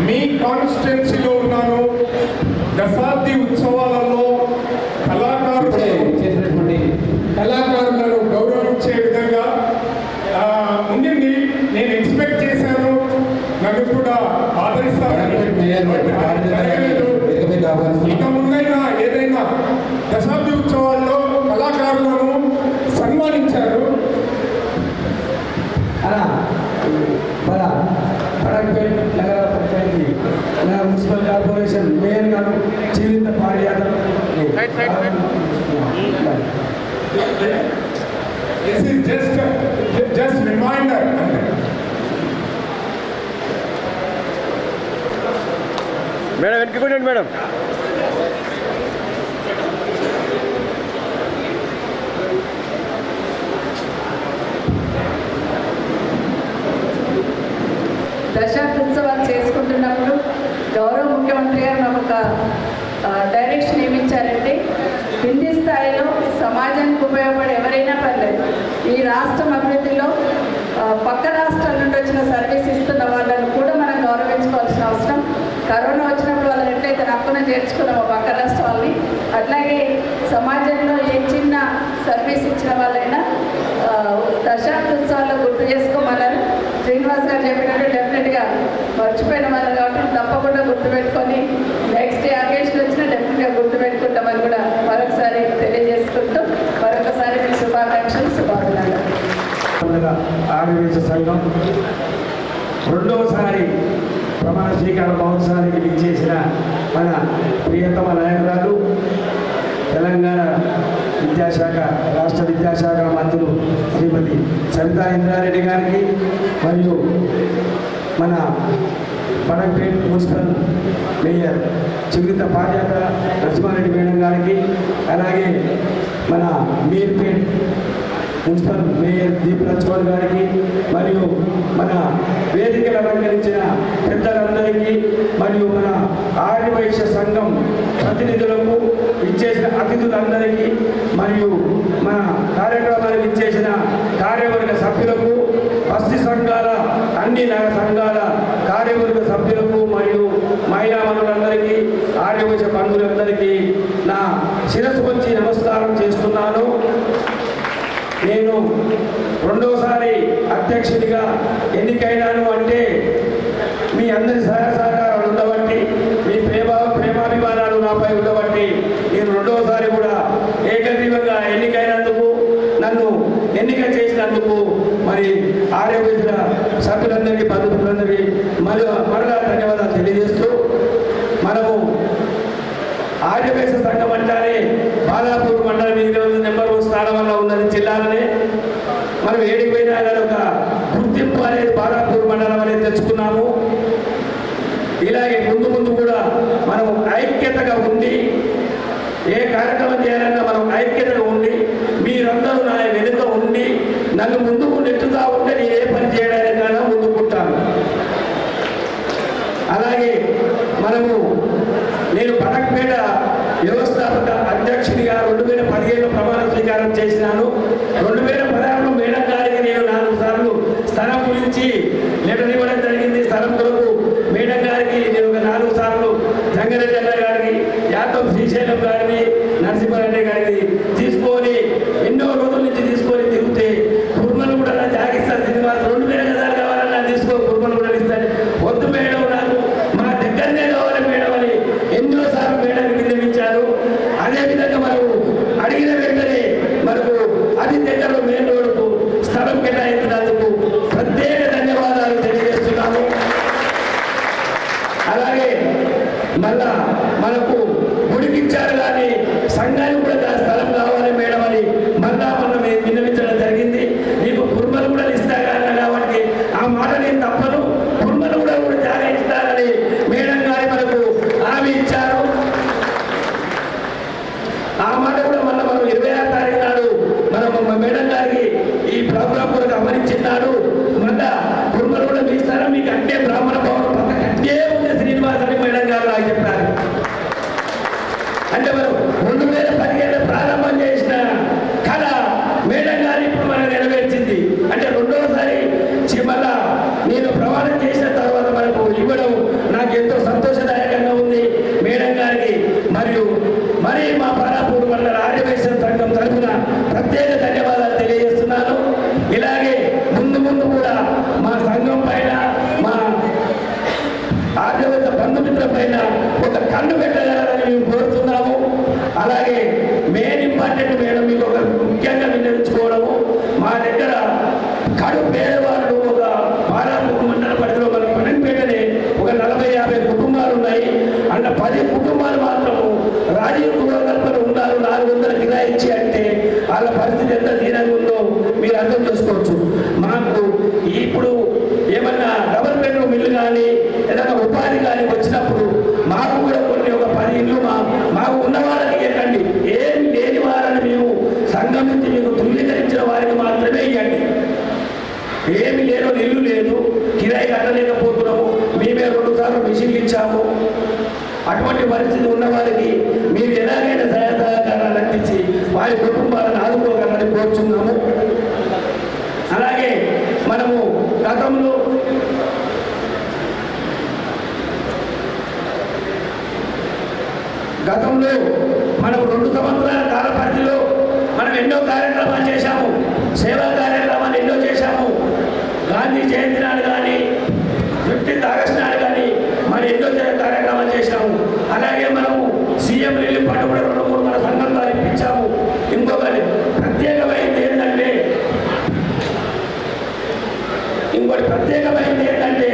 మీ కాన్స్టిట్యున్సీలో ఉన్నాను. దశాబ్ది ఉత్సవాలలో కళాకారులను గౌరవించే విధంగా ఉండింది. నేను ఎక్స్పెక్ట్ చేశాను, నన్ను కూడా ఆదరిస్తాను. ఇక ముందైనా ఏదైనా దశాబ్ది ఉత్సవాల్లో కళాకారులను సన్మానించారు. నగర పంచాయతీ మున్సిపల్ కార్పొరేషన్ మేయర్ గారు జీవిత పార్యాదం జస్ట్ రిమైండర్. మేడం వెనుకుండండి మేడం. దశాబ్ది ఉత్సవాలు చేసుకుంటున్నప్పుడు గౌరవ ముఖ్యమంత్రి గారు నాకు ఒక డైరెక్షన్ ఏమిచ్చారంటే, కింది స్థాయిలో సమాజానికి ఉపయోగపడే ఎవరైనా పర్లేదు, ఈ రాష్ట్రం అభివృద్ధిలో పక్క రాష్ట్రాల నుండి వచ్చిన సర్వీస్ ఇస్తున్న వాళ్ళని కూడా మనం గౌరవించుకోవాల్సిన అవసరం. కరోనా వచ్చినప్పుడు వాళ్ళని ఎట్లయితే హక్కున చేర్చుకున్నామో పక్క రాష్ట్రాలని, అట్లాగే సమాజంలో ఏ చిన్న సర్వీస్ ఇచ్చిన వాళ్ళైనా దశాబ్ది ఉత్సవాల్లో గుర్తు చేసుకోమన్నారు. శ్రీనివాస్ గారు చెప్పినట్టు డెఫినెట్గా మర్చిపోయిన వాళ్ళు కాబట్టి తప్పకుండా గుర్తుపెట్టుకొని నెక్స్ట్ డే అకేషన్ వచ్చినా డెఫినెట్గా గుర్తుపెట్టుకుంటామని కూడా మరొకసారి తెలియజేసుకుంటూ మరొకసారి మీకు శుభాకాంక్షలు, శుభాభినందనలు. ఆర్యవైశ్య సంఘం రెండవసారి ప్రమాణ స్వీకార మహోత్సవానికి విచ్చేసిన మన ప్రియతమ నాయకురాలు, తెలంగాణ విద్యాశాఖ రాష్ట్ర విద్యాశాఖ మంత్రులు శ్రీమతి సవితా ఇంద్రారెడ్డి గారికి, మరియు మన పడక్పేట్ మున్సిపల్ మేయర్ చిగురిత పార్యాక నరసింహారెడ్డి మేడం గారికి, అలాగే మన మీర్పేట్ మున్సిపల్ మేయర్ దీప్ లక్ష్మణ్ గారికి, మరియు మన వేదికలు అలంకరించిన పెద్దలందరికీ, మరియు మన ఆర్యవైశ్య సంఘం ప్రతినిధులకు, ఇచ్చేసిన అతిథులందరికీ, మరియు మన కార్యక్రమాలకు ఇచ్చేసిన కార్యవర్గ సభ్యులకు, బస్తీ సంఘాల అన్ని నగర సంఘాల కార్యవర్గ సభ్యులకు, మరియు మహిళా మనులందరికీ, ఆర్యవైశ్య బంధువులందరికీ నా శిరస్సు వచ్చి నమస్కారం చేస్తున్నాను. నేను రెండోసారి అధ్యక్షుడిగా ఎన్నికైనాను అంటే మీ అందరి సహాయ సహకారాలు ఉండబట్టి, మీ ప్రేమాభిమానాలు నాపై ఉండబట్టి నేను రెండోసారి కూడా ఏకగ్రీవంగా ఎన్నికైనందుకు, నన్ను ఎన్నిక చేసినందుకు మరి ఆర్యవైశ్యుల సభ్యులందరికీ, బంధువులందరికీ మరలా ధన్యవాదాలు తెలియజేస్తూ, మనము ఆర్యవైశ్య సంఘం అంటానే బాలాపూర్ మండలం 8 నెంబర్ 1 స్థానం వల్ల ఉన్నది జిల్లాలోనే. మనం ఏడిపోయినా కానీ ఒక గుర్తింపు అనేది బాలాపూర్ మండలం అనేది తెచ్చుకున్నాము. ఇలాగే ముందు ముందు కూడా మనం ఐక్యతగా ఉండి ఏ కార్యక్రమం చేయాలన్నా మనం ఐక్యతగా ఉండి మీరందరూ నా వెనుక ఉండి నన్ను ముందుకు నెట్టుగా ఉంటే నేను ఏ పని చేయడానికైనా ముందుకుంటాను. అలాగే నేను పటక్పేట వ్యవస్థాపక అధ్యక్షుడిగా 2017 ప్రమాణ స్వీకారం చేసినాను. 2016 మేడం గారికి నేను 4 సార్లు స్థలం గురించి లెటర్ ఇవ్వడం జరిగింది. స్థలం కొరకు మేడం గారికి నేను ఒక 4 సార్లు జంగారెడ్డి అన్న గారికి, యాదవ్ శ్రీశైలం గారిని, నరసింహారెడ్డి గారికి తీసుకొని ఎన్నో రోజుల నుంచి తీసుకొని తిరిగితే కుర్మలు కూడా జాగిస్తారు శ్రీనివాస్ 2000 గజాలు కావాలన్నా తీసుకో, కుర్మలు కూడా ఇస్తాను. వద్దు మేడం, నాకు మా దగ్గరనే కావాలి మేడం అని ఎన్నోసార్లు మేడం విన్నవించారు. అదేవిధంగా మనకు అడిగిన వెంటనే మనకు అతి దగ్గరలో మెయిన్ రోడ్డుకు స్థలం కేటాయించినందుకు ప్రత్యేక ధన్యవాదాలు తెలియజేస్తున్నాము. అలాగే మళ్ళా మనకు గుడికిచ్చారు కానీ సంఘానికి కూడా స్థలం కావాలి మేడం అని మళ్ళా మనం విన్నవించడం జరిగింది. నీకు కుర్మలు కూడా ఇస్తారన్న కాబట్టి ఆ మాట నేను తప్పను, కుర్మలు కూడా జాగా ఇస్తారని మేడం గారి మనకు హామీ ఇచ్చారు. ఆ మాట కూడా మళ్ళీ మనం 26 తారీఖు నాడు మనం మేడం గారికి ఈ ప్రోగ్రాం కొరకు అమరించినాడు. మళ్ళా కుర్మలు కూడా మీ ఇస్తారా, మీకు అంటే బ్రాహ్మణ భవనం పక్కన కట్టే ఉంది శ్రీనివాస్ అని మేడం గారు నాకు చెప్పారు. అంటే మనం 2017 ప్రారంభం చేసిన కళ మేడం గారు ఇప్పుడు మనం నెరవేర్చింది. అంటే రెండోసారి మళ్ళా నేను ప్రమాణం చేసిన తర్వాత మనకు ఇవ్వడం నాకు ఎంతో సంతోషదాయకంగా ఉంది మేడం గారికి. మరియు మరి మా బాలాపూర్ మండల ఆర్యవైశ్య సంఘం తరఫున ప్రత్యేక ధన్యవాదాలు తెలియజేస్తున్నాను. ఇలాగే ముందు ముందు కూడా మా సంఘం పైన, మా ఆర్యవైశ్య బంధుమిత్రుల పైన ఒక కన్ను పెట్టగలరని మేము కోరుతున్నాము. అలాగే మెయిన్ ఇంపార్టెంట్ మేడం మీకు ఒక ముఖ్యంగా విన్నవించుకోవడము, మా దగ్గర కడు పేదవాళ్ళు ఒక బాలాపూర్ మండల పరిధిలో మన పన్నెండుపేటనే ఒక 40-50 కుటుంబాలు ఉన్నాయి. అంటే 10 కుటుంబాలు మాత్రము రాజీవ్ గృహకల్పన ఉన్నారు. 400 కిరాయిచ్చి అంటే వాళ్ళ పరిస్థితి ఎంత దీనంగా ఉందో మీరు అర్థం చేసుకోవచ్చు. మాకు ఇప్పుడు ఏమన్నా డబుల్ బెడ్రూమ్ ఇల్లు కానీ ఏదైనా ఉపాధి కానీ వచ్చినప్పుడు మాకు కూడా కొన్ని ఒక 10 ఇల్లు మాకు ఉన్న వాళ్ళకి ఇవ్వండి. ఏమి లేని వారని మేము సంఘం నుంచి మీకు ధృవీకరించిన వారికి మాత్రమే ఇవ్వండి. ఏమి లేదో ఇల్లు లేదు, కిరాయి కట్టలేకపోతున్నాము, మేమే 2 సార్లు మిషన్లు ఇచ్చాము. అటువంటి పరిస్థితి ఉన్న వారికి మీరు ఎలాగైనా సహాయకారాలు అందించి వారి కుటుంబాలను ఆదుకోగలని కోరుచున్నాము. అలాగే మనము గతంలో మనం 2 సంవత్సరాల కాల పరిధిలో మనం ఎన్నో కార్యక్రమాలు చేశాము, సేవా కార్యక్రమాలు ఎన్నో చేశాము. గాంధీ జయంతి నాడు కానీ 15th ఆగస్టు నాడు కానీ మనం ఎన్నో కార్యక్రమాలు చేశాము. అలాగే మనము సీఎం రిలీఫ్ ఫండ్ కూడా 2-3 మన సంఘం ద్వారా ఇప్పించాము. ఇంకొకటి ప్రత్యేకమైంది ఏంటంటే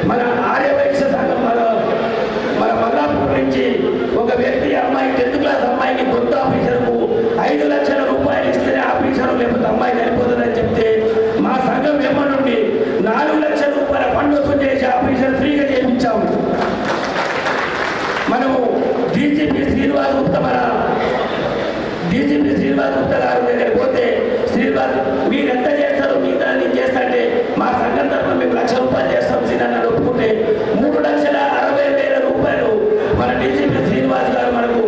మన ఆర్యవైశ్య సంఘం మన మల్లాపూర్ నుంచి ఒక వ్యక్తి అమ్మాయి 10th క్లాస్ అమ్మాయికి కొత్త ఆఫీసర్కు 5 లక్షల రూపాయలు ఇస్తేనే ఆఫీసర్ లేకపోతే అమ్మాయి సరిపోతుందని చెప్తే మా సంఘం నుండి 4 లక్షల రూపాయల ఫండ్ వసూలు చేసి ఆఫీసర్ ఫ్రీగా చేయించాము. మనము డీజీపీ శ్రీనివాస్ గుప్తా గారి దగ్గర పోతే శ్రీనివాస్ మీరు ఎంత చేస్తారు, మిగతా నేను చేస్తా అంటే మా సంఘం తరఫున మేము 1 లక్ష రూపాయలు చేస్తాం సినని ఒప్పుకుంటే 3,60,000 రూపాయలు మన డీజీపీ శ్రీనివాస్ గారు మనకు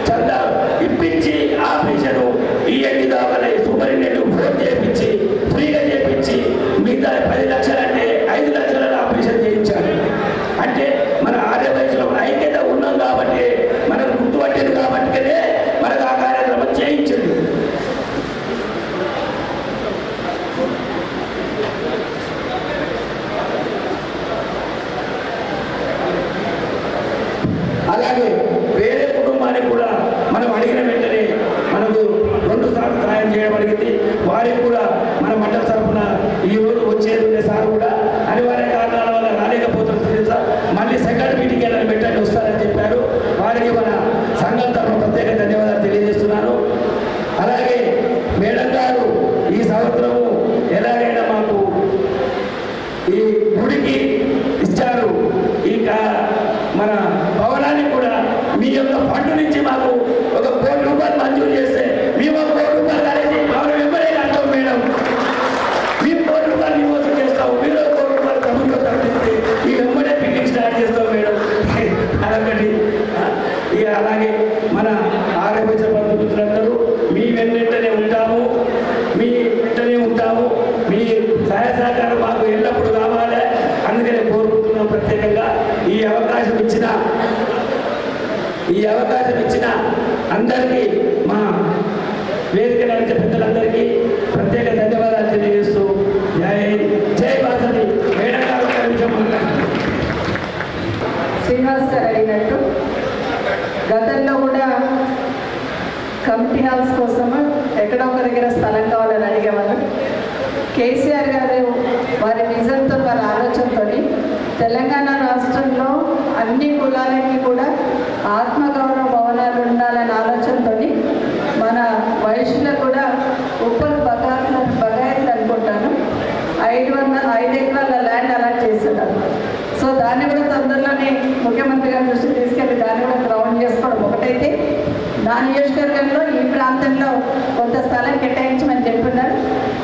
చందా ఇప్పించి ఆఫీసరు ఈఎండి దావని సూపరింటెండెంట్ ఫోన్ చేయించి ఫ్రీగా చేయించి మిగతా 10 లక్షలు అంటే 5 లక్షలను ఆపరేషన్ చేయించారు. అంటే మన ఆర్యవైశ్యులో ఐక్యత ఉన్నాం కాబట్టి మనకు గుర్తుపట్టేది కాబట్టి మనకు ఆ కార్యక్రమం చేయించింది. అలాగే వేరే కుటుంబానికి కూడా మనం అడిగిన వెంటనే మనకు 2 సార్లు సహాయం చేయడం జరిగింది. వారికి కూడా మన మండల తరఫున ఈ రోజు వచ్చేది ఉండే సార్ కూడా అనివార్య కారణాల వల్ల రాలేకపోతుంది సార్, మళ్ళీ సెకండ్ మీటింగ్ ఏదైనా పెట్టండి వస్తారని చెప్పారు. వారికి మన సంఘం తరఫున ప్రత్యేక ధన్యవాదాలు తెలియజేస్తున్నాను. అలాగే మేడం గారు ఈ సంవత్సరము మన భవనానికి కూడా మీ యొక్క ఫండ్ నుంచి మాకు ₹1 కోటి మంజూరు చేస్తే మేము ₹1 కోటి కలిసి భవనం వెంబడే కడతాం మేడం. మేము ₹1 కోటి నిమోసం చేస్తాము, మీరు ₹1 కోటి ప్రభుత్వం తరలిస్తే ఈ వెంబడే పిక్నిక్ స్టార్ట్ చేస్తాం మేడం. అదొకటి. ఇక అలాగే మన ఆరోగ్య బంధుమిత్రులందరూ మీ వెంటనే ఉంటాము, మీ వెంటనే ఉంటాము. మీ సహాయ సహకారం మాకు ఎల్లప్పుడూ కావాలి. అందుకనే కోరుకుంటున్నాం. ప్రత్యేకంగా ఈ అవకాశం ఇచ్చిన అందరికీ, మా వేదిక నడిచే పెద్దలందరికీ ప్రత్యేక ధన్యవాదాలు తెలియజేస్తూ జై బాసరి. మేడం గారు ఒక నిమిషం మాట్లాడుతున్నారు. శ్రీనివాస్ గారు అడిగినట్టు గతంలో కూడా కమిటీ హాల్స్ కోసము ఎక్కడో ఒక దగ్గర స్థలం కావాలని అడిగేవాళ్ళు. కేసీఆర్ గారు వారి విజన్తో, వారి ఆలోచనతో తెలంగాణ రాష్ట్రంలో అన్ని కులాలకి కూడా ఆత్మగౌరవ భవనాలు ఉండాలనే ఆలోచనతో మన వయసులో కూడా బగాయత్లు అనుకుంటాను 5 ఎకరాల ల్యాండ్ అలాట్ చేస్తున్నారు. సో దాన్ని కూడా తొందరలోనే ముఖ్యమంత్రి గారి దృష్టికి తీసుకెళ్ళి దాన్ని కూడా గ్రౌండ్ చేసుకోవడం ఒకటైతే, నా నియోజకవర్గంలో ఈ ప్రాంతంలో కొంత స్థలం కేటాయించమని చెప్తున్నారు.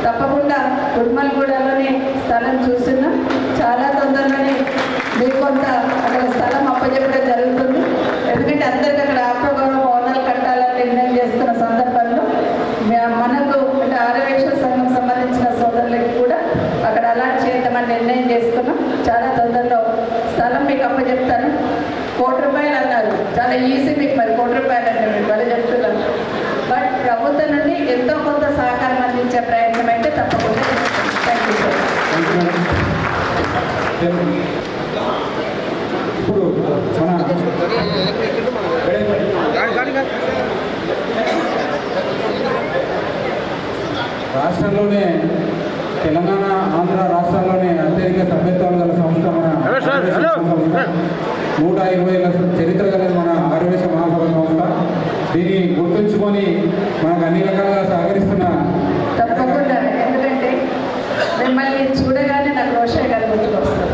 తప్పకుండా గుర్మల్గూడలోని స్థలం చూస్తున్నాం. చాలా తొందరలోనే మీకు కొంత అక్కడ స్థలం అప్పచెప్పడం జరుగుతుంది. ఎందుకంటే అందరికీ అక్కడ ఆత్మగౌరవ భవనాలు కట్టాలని నిర్ణయం చేస్తున్న సందర్భంలో మనకు అంటే ఆర్యవేక్ష సంఘం సంబంధించిన సోదరులకి కూడా అక్కడ అలాట్ చేద్దామని నిర్ణయం చేసుకున్నాం. చాలా తొందరలో స్థలం మీకు అప్పచెప్తాను. ₹1 అన్నారు, చాలా ఈజీ మీకు. మరి ₹1 అంటే మీకు మరి చెప్తున్నాను. బట్ ప్రభుత్వం నుండి ఎంతో కొంత సహకారం అందించే ప్రయత్నం అయితే తప్పకుండా. Thank you sir. ఇప్పుడు రాష్ట్రంలోనే తెలంగాణ, ఆంధ్ర రాష్ట్రాల్లోనే అత్యధిక సభ్యత్వాలు గల సంస్థ మన 120 ఏళ్ళ చరిత్ర గల మన ఆర్యవేశ మహాసభ సంస్థ. దీన్ని గుర్తుంచుకొని మనకు అన్ని రకాలుగా సహకరిస్తున్న తప్పకుండా. ఎందుకంటే మిమ్మల్ని చూడగానే నాకు రోషయ్య గారు గుర్తుకొస్తారు.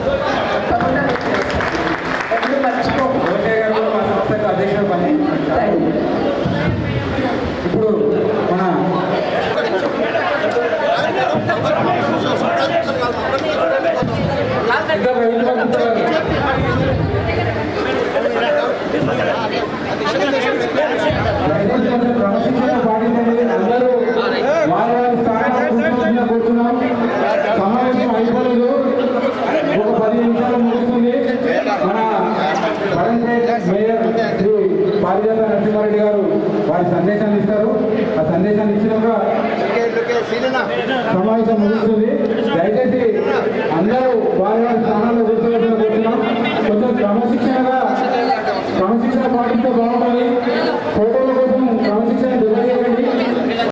తప్పకుండా ఎప్పుడు మర్చిపో. రోషయ్య గారు కూడా మా సంస్థకు అధ్యక్షుడు పని. ఇప్పుడు మన క్రమశిక్షణ పాటించండి. అందరూ వారి వారి స్థానాల్లో కూర్చున్నాం. సమావేశం అయిపోలేదు, ఒక 10 నిమిషాలు ముగుస్తుంది. మన కరెంట్ మేయర్ శ్రీ పారిజాత నరసింహారెడ్డి గారు వారి సందేశాన్ని ఇస్తారు. ఆ సందేశాన్ని ఇచ్చినాక సమావేశం ముగుస్తుంది. దయచేసి అందరూ వారి వారి స్థానాల్లో కూర్చోవలసిన కూర్చున్నాం. కొంచెం క్రమశిక్షణ పాటిస్తే బాగుంటుంది.